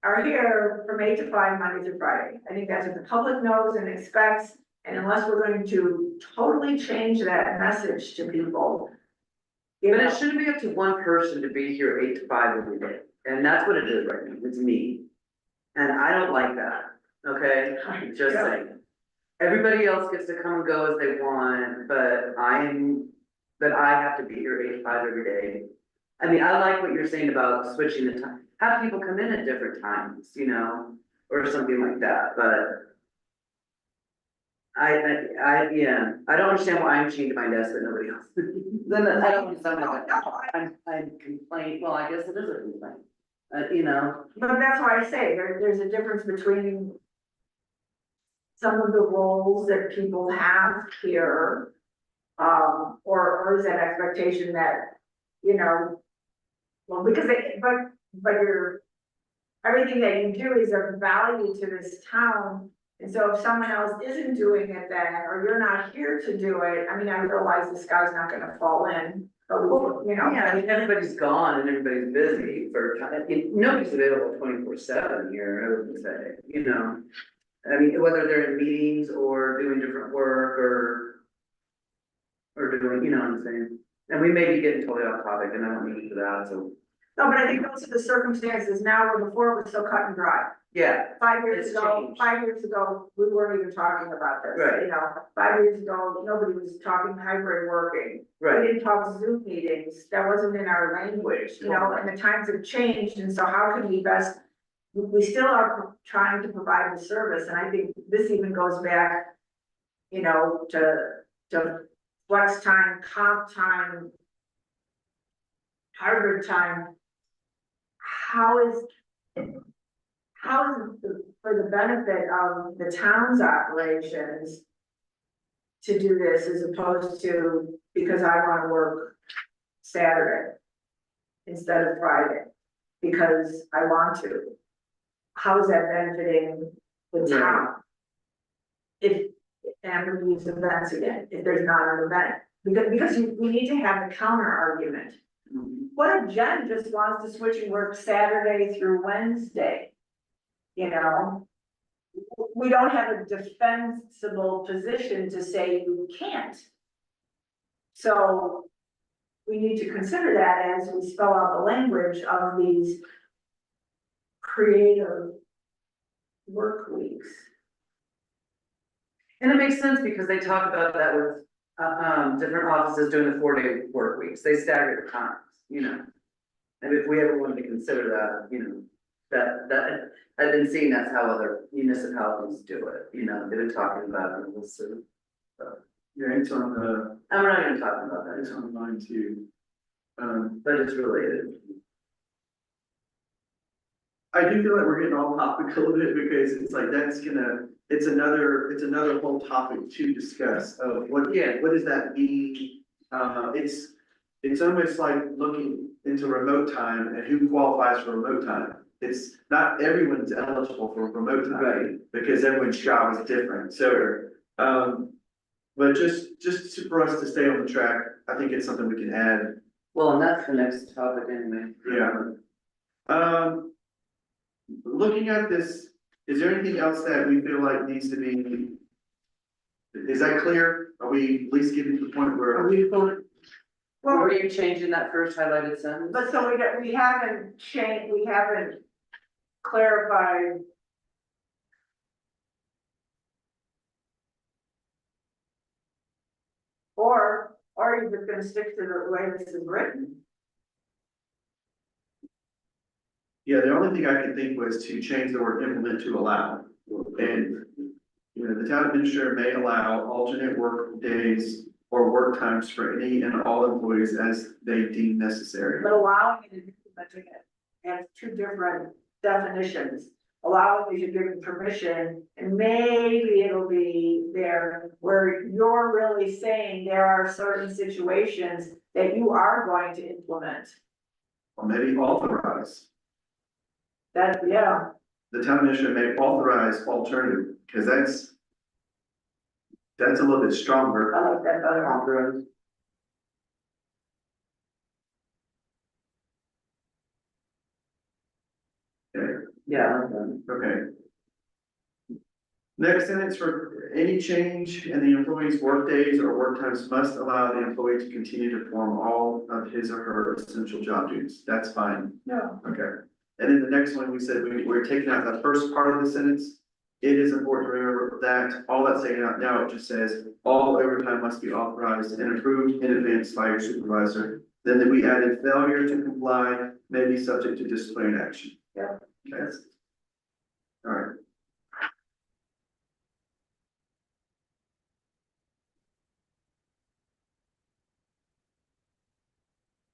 Speaker 1: are here from 8 to 5, Monday through Friday. I think that's what the public knows and expects, and unless we're going to totally change that message to people. You
Speaker 3: But
Speaker 1: know,
Speaker 3: it shouldn't be up to one person to be here 8 to 5 every day, and that's what it is right now, it's me. And I don't like that, okay, just
Speaker 1: Yeah.
Speaker 3: saying. Everybody else gets to come and go as they want, but I have to be here 8 to 5 every day. I mean, I like what you're saying about switching the time, have people come in at different times, you know, or something like that, but. Yeah, I don't understand why I'm chained to my desk but nobody else. Then I don't want to sound like I'm complaining, well, I guess it is a complaint, you know.
Speaker 1: but that's why I say, there's a difference between some of the roles that people have here, or is that expectation that, you know, well, because but everything that you do is of value to this town. And so if someone else isn't doing it then, or you're not here to do it, I mean, I realize the sky's not gonna fall in, but you know.
Speaker 3: Yeah, I mean, everybody's gone and everybody's busy for time, nobody's available 24/7 here, I would say, you know. I mean, whether they're in meetings or doing different work or doing, you know what I'm saying? And we may be getting totally off topic and I don't need to do that, so,
Speaker 1: No, but I think those are the circumstances now, where before it was so cut and dry.
Speaker 3: yeah,
Speaker 1: 5 years
Speaker 3: It's
Speaker 1: ago,
Speaker 3: changed.
Speaker 1: 5 years ago, we weren't even talking about this,
Speaker 3: Right.
Speaker 1: you know, 5 years ago, nobody was talking hybrid working. We
Speaker 3: right,
Speaker 1: didn't talk Zoom meetings, that wasn't in our language, you know, and the times have changed, and so how can we best? We still are trying to provide the service, and I think this even goes back, you know, to flex time, comp time, hybrid time. How is for the benefit of the town's operations to do this as opposed to, because I wanna work Saturday instead of Friday, because I want to? How is that benefiting the town? If, and I'm gonna use events again, if there's not an event, because we need to have the counter argument. What if Jen just wants to switch and work Saturday through Wednesday? You know? We don't have a defensible position to say you can't. So we need to consider that as we spell out the language of these creative work weeks.
Speaker 3: and it makes sense because they talk about that with, different offices doing the 4-day work weeks, they stagger the times, you know. And if we ever wanted to consider that, you know, that, I've been seeing that's how other municipalities do it, you know, they've been talking about it, we'll see.
Speaker 5: Yeah, it's on the,
Speaker 3: And we're not even talking about
Speaker 5: it's
Speaker 3: that,
Speaker 5: online too.
Speaker 3: That is related.
Speaker 5: I do feel like we're getting off topic a little bit because it's like, it's another whole topic to discuss of what,
Speaker 3: Yeah.
Speaker 5: what does that mean? It's almost like looking into remote time and who qualifies for remote time. It's not everyone's eligible for remote time.
Speaker 3: Right.
Speaker 5: Because everyone's job is different, so, but for us to stay on the track, I think it's something we can add.
Speaker 3: Well, and that's the next topic anyway.
Speaker 5: Yeah. Looking at this, is there anything else that we feel like needs to be? Is that clear? Are we at least getting to the point where?
Speaker 1: Well,
Speaker 3: Were you changing that first highlighted sentence?
Speaker 1: but so we haven't changed, we haven't clarified. Or are you just gonna stick to the way this is written?
Speaker 5: Yeah, the only thing I could think was to change the word implement to allow. And, you know, the town administrator may allow alternate work days or work times for any and all employees as they deem necessary.
Speaker 1: But allowing it and implementing it has two different definitions. Allowing is you're giving permission, and maybe it'll be there where you're really saying there are certain situations that you are going to implement.
Speaker 5: Or maybe authorize.
Speaker 1: That, yeah,
Speaker 5: The town administrator may authorize alternative, because that's a little bit stronger.
Speaker 1: I like that better.
Speaker 3: Authorized.
Speaker 5: Okay.
Speaker 3: Yeah, I like that.
Speaker 5: Okay. Next sentence, for any change in the employee's work days or work times must allow the employee to continue to perform all of his or her essential job duties. That's fine.
Speaker 1: Yeah.
Speaker 5: Okay. And then the next one, we said we're taking out the first part of the sentence. It is important to remember that all that's taken out now, it just says all overtime must be authorized and approved in advance by your supervisor. Then that we added failure to comply may be subject to disciplinary action.
Speaker 1: Yeah.
Speaker 5: Okay. All right.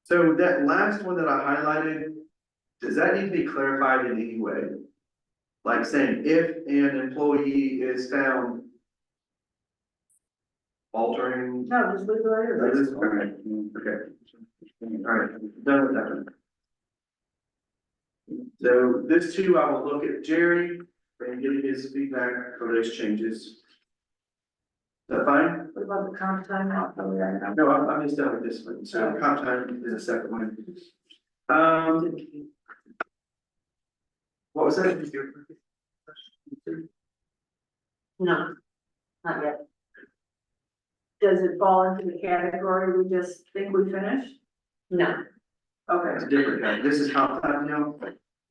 Speaker 5: So that last one that I highlighted, does that need to be clarified in any way? Like saying if an employee is found altering.
Speaker 1: No, just leave it right
Speaker 5: That
Speaker 1: as
Speaker 5: is, okay, okay. All right, done with that one. So this too, I will look at Jerry and get his feedback for those changes. Is that fine?
Speaker 1: What about the comp time off? Oh, yeah, I know.
Speaker 5: No, I'm just done with this one. So comp time is a second one. What was that?
Speaker 4: No, not yet.
Speaker 1: Does it fall into the category we just think we finished?
Speaker 4: No,
Speaker 1: Okay.
Speaker 5: It's a different kind. This is comp time now?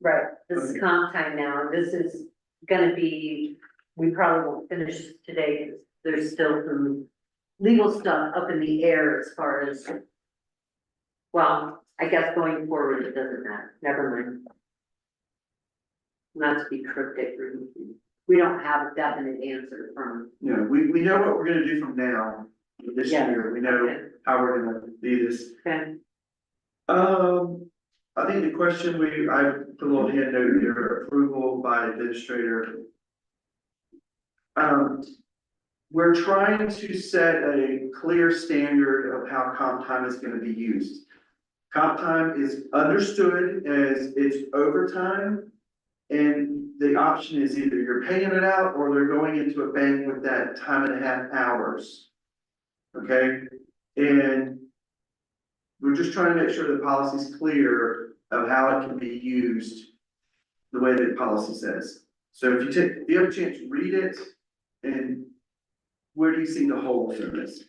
Speaker 4: right, this is comp time now, and this is gonna be, we probably won't finish today, because there's still some legal stuff up in the air as far as. Well, I guess going forward, it doesn't matter, never mind. Not to be cryptic or anything, we don't have a definite answer from.
Speaker 5: Yeah, we know what we're gonna do from now, this
Speaker 4: Yeah.
Speaker 5: year, we know how we're gonna do this.
Speaker 4: Okay.
Speaker 5: I think the question I put a little hand note here, approval by administrator. We're trying to set a clear standard of how comp time is gonna be used. Comp time is understood as it's overtime. And the option is either you're paying it out or they're going into a bank with that time and a half hours. Okay, and we're just trying to make sure the policy's clear of how it can be used the way that policy says. So if you have a chance, read it, and where do you see the holes in this?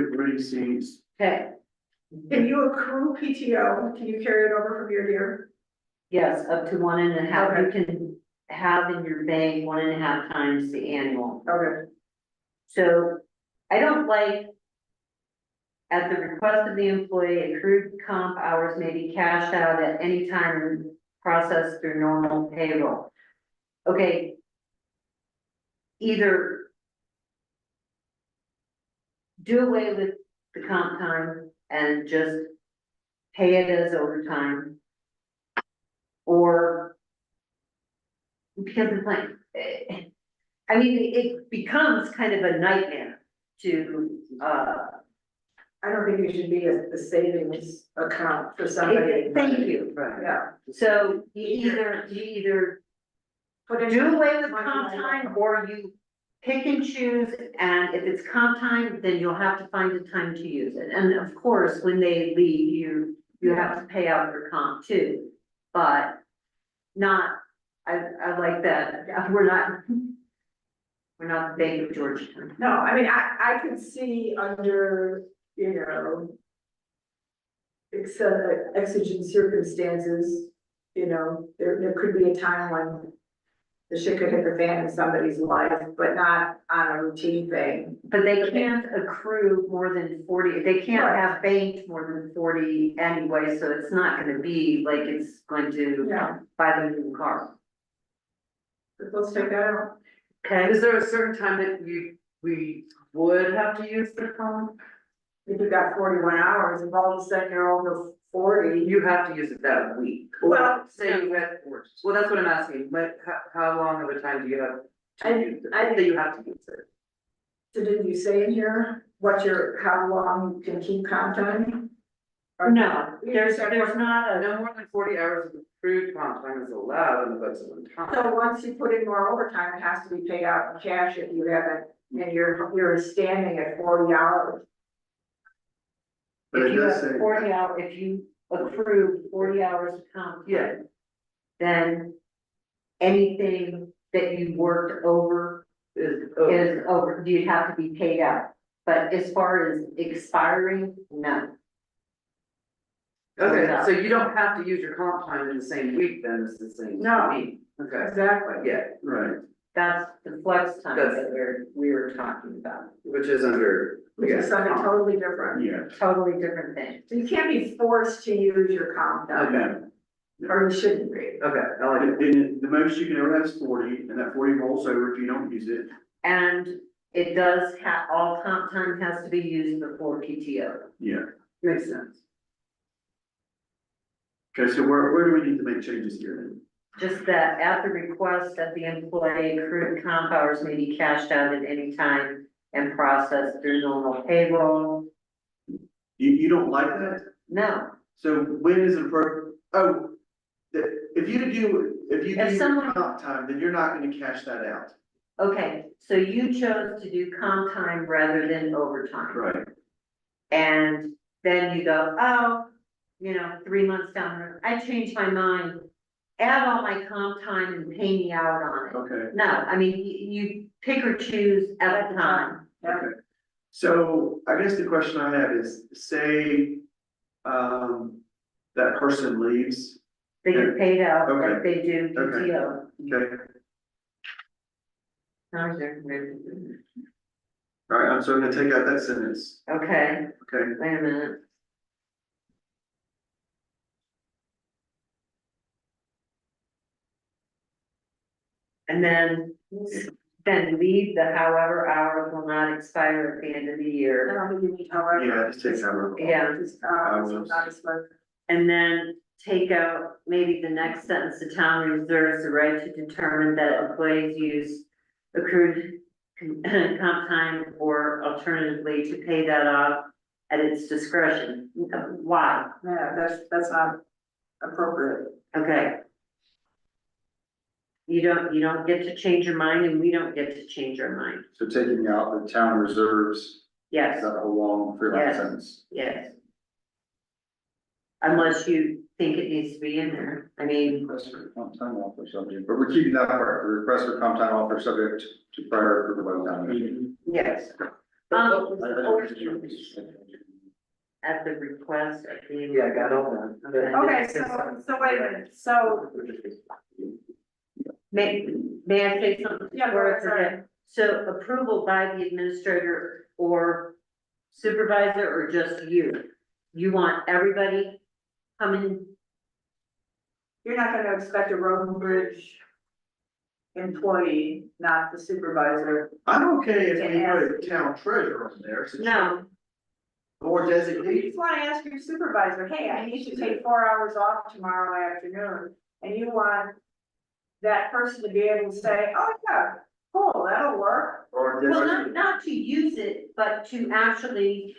Speaker 5: where do you see?
Speaker 4: Okay,
Speaker 1: Can you accrue PTO? Can you carry it over from year to year?
Speaker 4: yes, up to 1.5, you
Speaker 1: Okay.
Speaker 4: can have in your bank 1.5 times the annual.
Speaker 1: Okay.
Speaker 4: So I don't like. At the request of the employee, accrued comp hours may be cashed out at any time and processed through normal payroll. Okay. Either. Do away with the comp time and just pay it as overtime. Or. Because it's like, I mean, it becomes kind of a nightmare to,
Speaker 1: I don't think it should be a savings account for somebody.
Speaker 4: thank you.
Speaker 3: Right.
Speaker 1: Yeah.
Speaker 4: So you either
Speaker 1: Put in-
Speaker 4: do away with comp time or you pick and choose, and if it's comp time, then you'll have to find a time to use it. And of course, when they leave, you have to pay out your comp too. But not, I like that, we're not the Bank of Georgetown.
Speaker 1: No, I mean, I could see under, exigent circumstances, there could be a time when the shit could hit the fan in somebody's life, but not on a routine thing.
Speaker 4: But they can't accrue more than 40, they can't
Speaker 1: Right.
Speaker 4: have banked more than 40 anyway, so it's not gonna be like it's going to
Speaker 1: Yeah,
Speaker 4: buy them a new car.
Speaker 1: but let's take that out.
Speaker 4: Okay,
Speaker 3: Is there a certain time that we would have to use the comp?
Speaker 1: If you got 41 hours, if all of a sudden you're over 40.
Speaker 3: You have to use it that week.
Speaker 1: Well,
Speaker 3: Say you had, well, that's what I'm asking, but how long of a time do you have
Speaker 1: I-
Speaker 3: to use it,
Speaker 1: I-
Speaker 3: that you have to use it?
Speaker 1: So didn't you say in here how long you can keep comp time? Or
Speaker 4: no,
Speaker 1: You
Speaker 4: there's
Speaker 1: said
Speaker 4: not a,
Speaker 3: No more than 40 hours of accrued comp time is allowed in the books of time.
Speaker 1: So once you put in more overtime, it has to be paid out in cash if you haven't, and you're standing at 40 hours.
Speaker 5: But
Speaker 4: if
Speaker 5: it
Speaker 4: you
Speaker 5: does
Speaker 4: have
Speaker 5: say,
Speaker 4: 40 hour, if you accrue 40 hours of comp.
Speaker 3: Yeah.
Speaker 4: Then anything that you worked over
Speaker 3: Is,
Speaker 4: is over, you'd have to be paid out. But as far as expiring, no.
Speaker 3: okay, so you don't have to use your comp time in the same week then, it's the same
Speaker 1: No.
Speaker 3: week. Okay,
Speaker 1: Exactly.
Speaker 3: yeah,
Speaker 5: right,
Speaker 4: That's the flex time
Speaker 3: That's-
Speaker 4: that we were talking about.
Speaker 3: which is under.
Speaker 1: Which is something
Speaker 3: comp.
Speaker 1: totally different.
Speaker 5: yeah,
Speaker 4: Totally different thing.
Speaker 1: So you can't be forced to use your comp time,
Speaker 3: Okay,
Speaker 1: or you shouldn't be.
Speaker 3: okay, I like it.
Speaker 5: and the most you can ever have is 40, and that 40 rolls over if you don't use it.
Speaker 4: And it does have, all comp time has to be used before PTO.
Speaker 5: Yeah,
Speaker 3: Makes sense.
Speaker 5: okay, so where do we need to make changes here then?
Speaker 4: Just that at the request of the employee, accrued comp hours may be cashed out at any time and processed through normal payroll.
Speaker 5: You don't like that?
Speaker 4: No,
Speaker 5: So when is it if you do
Speaker 4: If
Speaker 5: your
Speaker 4: someone-
Speaker 5: comp time, then you're not gonna cash that out.
Speaker 4: okay, so you chose to do comp time rather than overtime.
Speaker 5: Right.
Speaker 4: And then you go, oh, 3 months down the road, I changed my mind. Add all my comp time and pay me out on it.
Speaker 5: Okay,
Speaker 4: No, I mean, you pick or choose at the time.
Speaker 1: Yeah.
Speaker 5: okay. So I guess the question I have is, say, that person leaves,
Speaker 4: They get paid out like
Speaker 5: Okay.
Speaker 4: they do
Speaker 5: Okay.
Speaker 4: PTO.
Speaker 5: okay?
Speaker 4: How's there?
Speaker 5: All right, so I'm gonna take out that sentence,
Speaker 4: Okay,
Speaker 5: okay?
Speaker 4: wait a minute. And then leave the however hours will not expire at the end of the
Speaker 1: I
Speaker 4: year.
Speaker 1: don't think you need however.
Speaker 5: Yeah, just take however.
Speaker 4: Yeah,
Speaker 1: Just,
Speaker 5: Hours.
Speaker 1: not as much.
Speaker 4: and then take out maybe the next sentence, the town reserves the right to determine that employees use accrued comp time or alternatively to pay that off at its discretion. Why?
Speaker 1: Yeah, that's not appropriate.
Speaker 4: Okay. You don't get to change your mind and we don't get to change our mind.
Speaker 2: So taking out the town reserves,
Speaker 4: Yes,
Speaker 2: that whole long three-line
Speaker 4: Yes.
Speaker 2: sentence.
Speaker 4: yes. Unless you think it needs to be in there. I mean,
Speaker 2: Request for comp time off or subject, but we're keeping that part, the request for comp time off or subject to prior approval by the town meeting.
Speaker 4: yes. At the request of the.
Speaker 3: Yeah, I got all that.
Speaker 1: Okay, so wait a minute, so,
Speaker 4: May I say something?
Speaker 1: Yeah, go
Speaker 4: before I
Speaker 1: ahead, sorry.
Speaker 4: forget? So approval by the administrator or supervisor or just you? You want everybody coming?
Speaker 1: you're not gonna expect a road and bridge employee, not the supervisor.
Speaker 5: I'm okay if we put town treasurer on there. since-
Speaker 4: No,
Speaker 5: Or
Speaker 1: You
Speaker 5: designate.
Speaker 1: just wanna ask your supervisor, hey, I need to take 4 hours off tomorrow afternoon, and you want that person to be able to say, oh, yeah, cool, that'll work.
Speaker 5: Or
Speaker 4: well,
Speaker 5: designate.
Speaker 4: not to use it, but to actually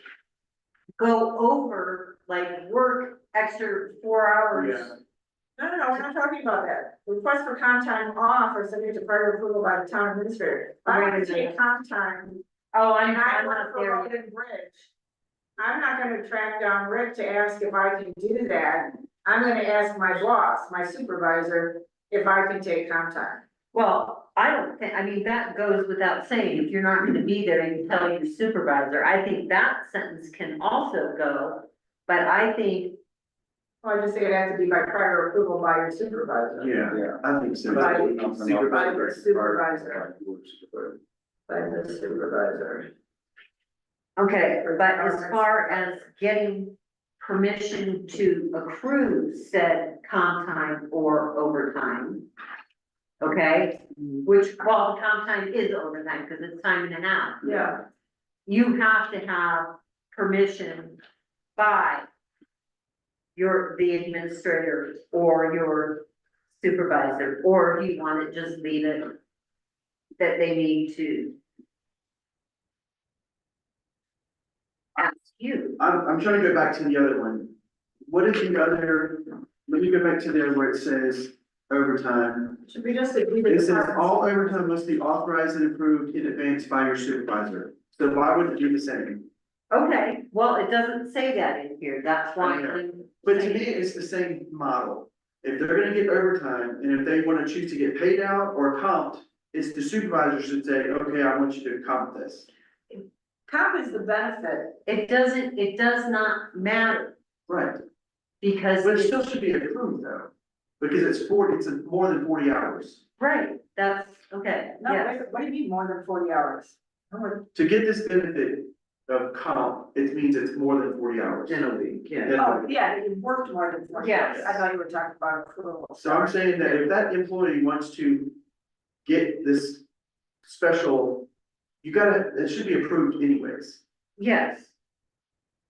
Speaker 4: go over, like, work extra 4
Speaker 5: Yeah.
Speaker 4: hours.
Speaker 1: No, we're not talking about that. Request for comp time off or subject to prior approval by the town administrator. If I want to take comp time,
Speaker 4: Oh,
Speaker 1: and I
Speaker 4: I'm
Speaker 1: work
Speaker 4: not
Speaker 1: for
Speaker 4: there
Speaker 1: Road
Speaker 4: yet.
Speaker 1: and Bridge, I'm not gonna track down Rick to ask if I can do that. I'm gonna ask my boss, my supervisor, if I can take comp time.
Speaker 4: Well, I don't think, I mean, that goes without saying, if you're not gonna be there, you tell your supervisor, I think that sentence can also go. But I think,
Speaker 1: Well, I just say it has to be by prior approval by your supervisor.
Speaker 5: Yeah, I think so.
Speaker 1: By
Speaker 5: Supervisor.
Speaker 1: the supervisor. By the supervisor.
Speaker 4: okay, but as far as getting permission to accrue said comp time or overtime. Okay, which, well, comp time is overtime, because it's time and a half.
Speaker 1: Yeah,
Speaker 4: You have to have permission by the administrator or your supervisor, or you want to just leave it that they need to ask you.
Speaker 5: I'm trying to go back to the other one. What is the other, let me go back to there where it says overtime.
Speaker 1: should we just agree to
Speaker 5: It says
Speaker 1: the
Speaker 5: all overtime must be authorized and approved in advance by your supervisor. So why wouldn't it be the same?
Speaker 4: Okay, well, it doesn't say that in here, that's why.
Speaker 5: But to me, it's the same model. If they're gonna get overtime, and if they wanna choose to get paid out or comped, it's the supervisor should say, okay, I want you to comp this.
Speaker 1: comp is the benefit.
Speaker 4: It does not matter,
Speaker 5: Right,
Speaker 4: because
Speaker 5: but it
Speaker 4: it's,
Speaker 5: still should be approved though, because it's more than 40 hours.
Speaker 4: right, that's, okay,
Speaker 1: No,
Speaker 4: yeah.
Speaker 1: wait, what do you mean more than 40 hours?
Speaker 5: To get this benefit of comp, it means it's more than 40 hours.
Speaker 3: In a week, yeah.
Speaker 5: Yeah.
Speaker 1: Oh, yeah, you worked more than 40 hours.
Speaker 4: Yes.
Speaker 1: I thought you were talking about accrual.
Speaker 5: So I'm saying that if that employee wants to get this special, it should be approved anyways.
Speaker 4: Yes,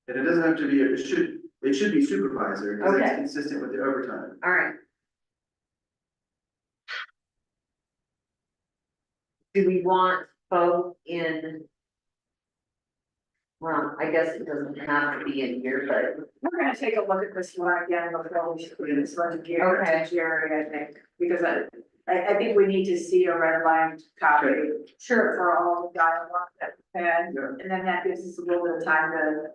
Speaker 5: And it doesn't have to be, it should be supervisor, because that's
Speaker 4: Okay.
Speaker 5: consistent with the overtime.
Speaker 4: all right. Do we want both in? Well, I guess it doesn't have to be in here, but,
Speaker 1: We're gonna take a look at this one again, before we should put this one to Gary,
Speaker 4: Okay.
Speaker 1: to Jerry, I think, because I think we need to see a red line copy
Speaker 4: sure,
Speaker 1: for all the dialogue that we had,
Speaker 5: Yeah.
Speaker 1: and then that gives us a little bit of time to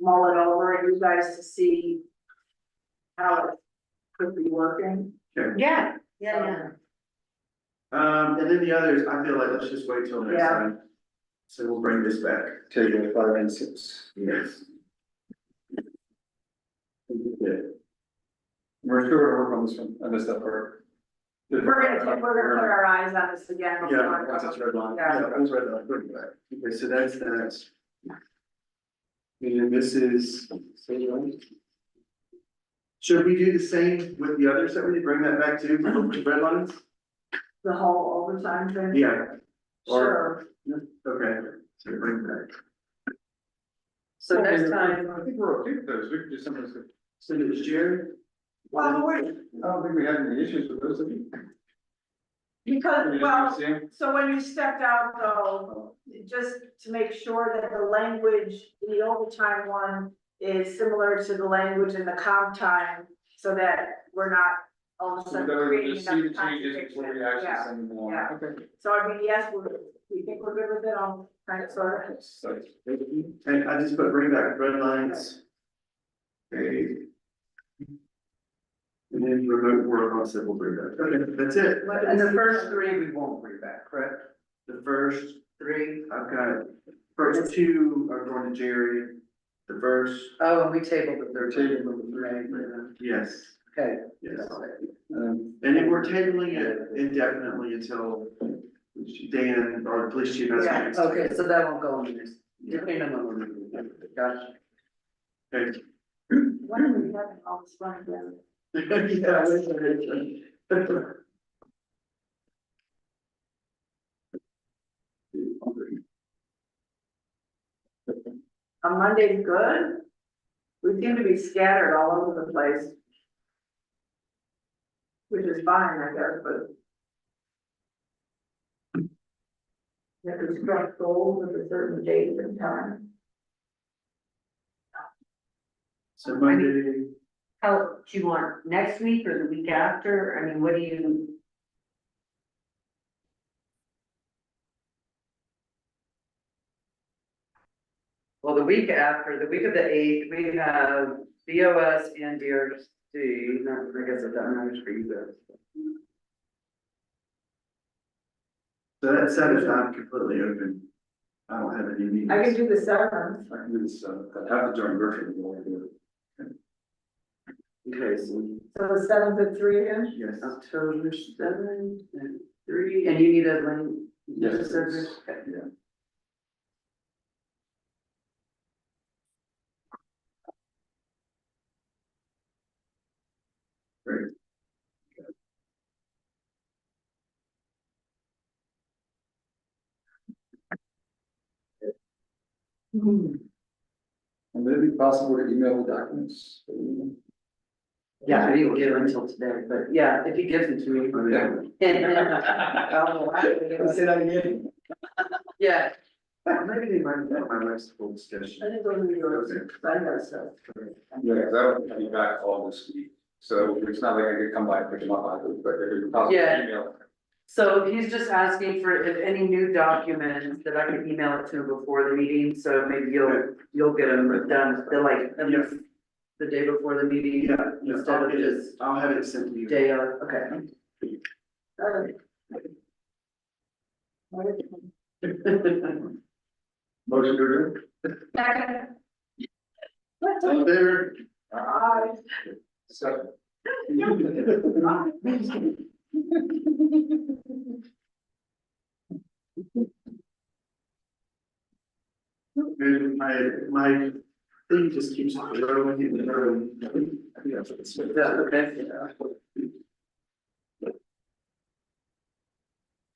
Speaker 1: mull it over and you guys to see how it could be working.
Speaker 4: yeah, yeah.
Speaker 5: And then the others, I feel like let's just wait till next
Speaker 1: Yeah.
Speaker 5: time. So we'll bring this back.
Speaker 2: Table 5 and 6.
Speaker 5: Yes. Good.
Speaker 2: We're still gonna work on this one, on this stuff, or?
Speaker 1: We're gonna put our eyes on this again. before
Speaker 5: Yeah,
Speaker 1: it
Speaker 5: once it's
Speaker 1: goes.
Speaker 5: red line.
Speaker 1: Yeah.
Speaker 5: That's red line, bring it back. Okay, so that's that. And this is. Should we do the same with the others that we bring that back to, with red lines?
Speaker 1: The whole overtime thing?
Speaker 5: Yeah,
Speaker 1: Sure.
Speaker 5: okay, so bring it back.
Speaker 3: So next time,
Speaker 2: I think we're okay with those, we could do some of this.
Speaker 5: Send it to Jerry.
Speaker 1: Well, wait,
Speaker 2: I don't think we had any issues with those, have we?
Speaker 1: because,
Speaker 2: We just
Speaker 1: well,
Speaker 2: didn't see 'em?
Speaker 1: so when you stepped out though, just to make sure that the language in the overtime one is similar to the language in the comp time, so that we're not all of a
Speaker 2: So
Speaker 1: sudden
Speaker 2: that we
Speaker 1: creating
Speaker 2: just see the
Speaker 1: another
Speaker 2: changes before we
Speaker 1: contradiction.
Speaker 2: actually
Speaker 1: Yeah.
Speaker 2: send them along.
Speaker 1: yeah.
Speaker 2: Okay.
Speaker 1: So I mean, yes, we think we're good with it, I'll kind of sort of.
Speaker 2: So,
Speaker 5: And I just put bring back red lines. Okay. And then remote work on civil bring back, okay, that's it.
Speaker 3: and the first three we won't bring back, correct?
Speaker 5: The first,
Speaker 3: Three,
Speaker 5: I've got First two are going to Jerry, the first,
Speaker 3: Oh, and we tabled the third.
Speaker 2: Table number
Speaker 3: Right,
Speaker 2: three.
Speaker 5: yes,
Speaker 3: okay.
Speaker 5: yes.
Speaker 2: Um,
Speaker 5: And then we're tabling it indefinitely until Dan or the police chief has. a
Speaker 1: Yeah,
Speaker 5: chance.
Speaker 3: Okay, so that won't go on the next. Depending on when we're. Gotcha.
Speaker 5: Okay.
Speaker 1: When are we having all this fun again? On Monday's good? We seem to be scattered all over the place. Which is fine, I guess, but. You have to struck goals with a certain date and time.
Speaker 5: So Monday,
Speaker 4: How, do you want next week or the week after? I mean, what do you?
Speaker 3: Well, the week after, the week of the 8th, we have BOS and DRC, not, I guess that matters for you guys.
Speaker 5: so that Saturday, I'm completely open. I don't have any meetings.
Speaker 1: I can do the seventh.
Speaker 2: I can do this, I have to join virtually. if you want to do it.
Speaker 3: Okay, so
Speaker 1: So the seventh at 3 again?
Speaker 5: Yes.
Speaker 3: October 7th and 3, and you need a when?
Speaker 2: Yes,
Speaker 3: Okay.
Speaker 2: yeah. Great. And would it be possible to email the documents?
Speaker 3: Yeah, I didn't get it until today, but yeah, if he gives it to me.
Speaker 2: Say that again.
Speaker 3: Yeah,
Speaker 5: Maybe they might have my last full discussion.
Speaker 1: I think those are yours, I know stuff.
Speaker 2: Yeah, because I don't be back all this week, so it's not like I could come by and pick them up, but if it's possible,
Speaker 3: Yeah.
Speaker 2: email.
Speaker 3: so he's just asking for if any new documents that I can email it to him before the meeting, so maybe you'll get them done, the like, at least the day before the meeting.
Speaker 5: Yeah, yes,
Speaker 3: Instead of just
Speaker 5: I'll have it sent to you.
Speaker 3: day of, okay.
Speaker 2: Motion to adjourn?
Speaker 5: All in favor?
Speaker 1: Aye.
Speaker 2: Second.
Speaker 5: And my thing just keeps growing and growing. Yeah, it's-
Speaker 3: Yeah, okay.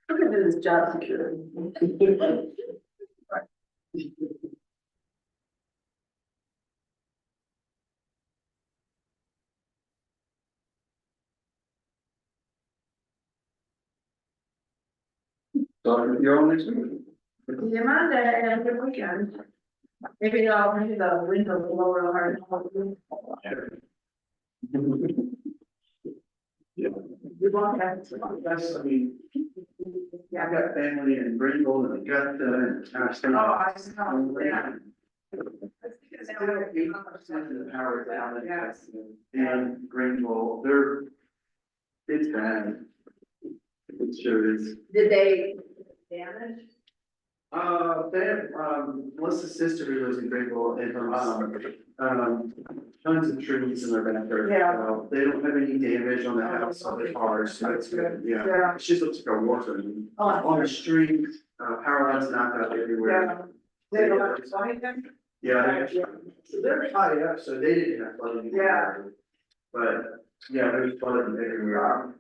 Speaker 1: Look at this job security.
Speaker 2: So you're on next week?
Speaker 1: See you Monday, have a good weekend. Maybe I'll maybe the window will lower the heart. You won't have to.
Speaker 5: That's, I mean, I got family in Greenville and Augusta and kind of stuff.
Speaker 1: Oh, I know, yeah.
Speaker 5: The power down
Speaker 1: Yes.
Speaker 5: in Greenville, it's bad. It sure is.
Speaker 1: Did they damage?
Speaker 5: Melissa's sister who lives in Greenville and, tons of trees in their backyard.
Speaker 1: Yeah.
Speaker 5: They don't have any damage on the house, on the cars, so that's good, yeah.
Speaker 1: Yeah.
Speaker 5: It just looks like a war zone.
Speaker 1: Oh,
Speaker 5: On the street, power lines knocked out everywhere.
Speaker 1: yeah. They don't have to fight them?
Speaker 5: Yeah, they're high up, so they didn't have flooding.
Speaker 1: Yeah.
Speaker 5: But, yeah, there's flooding everywhere.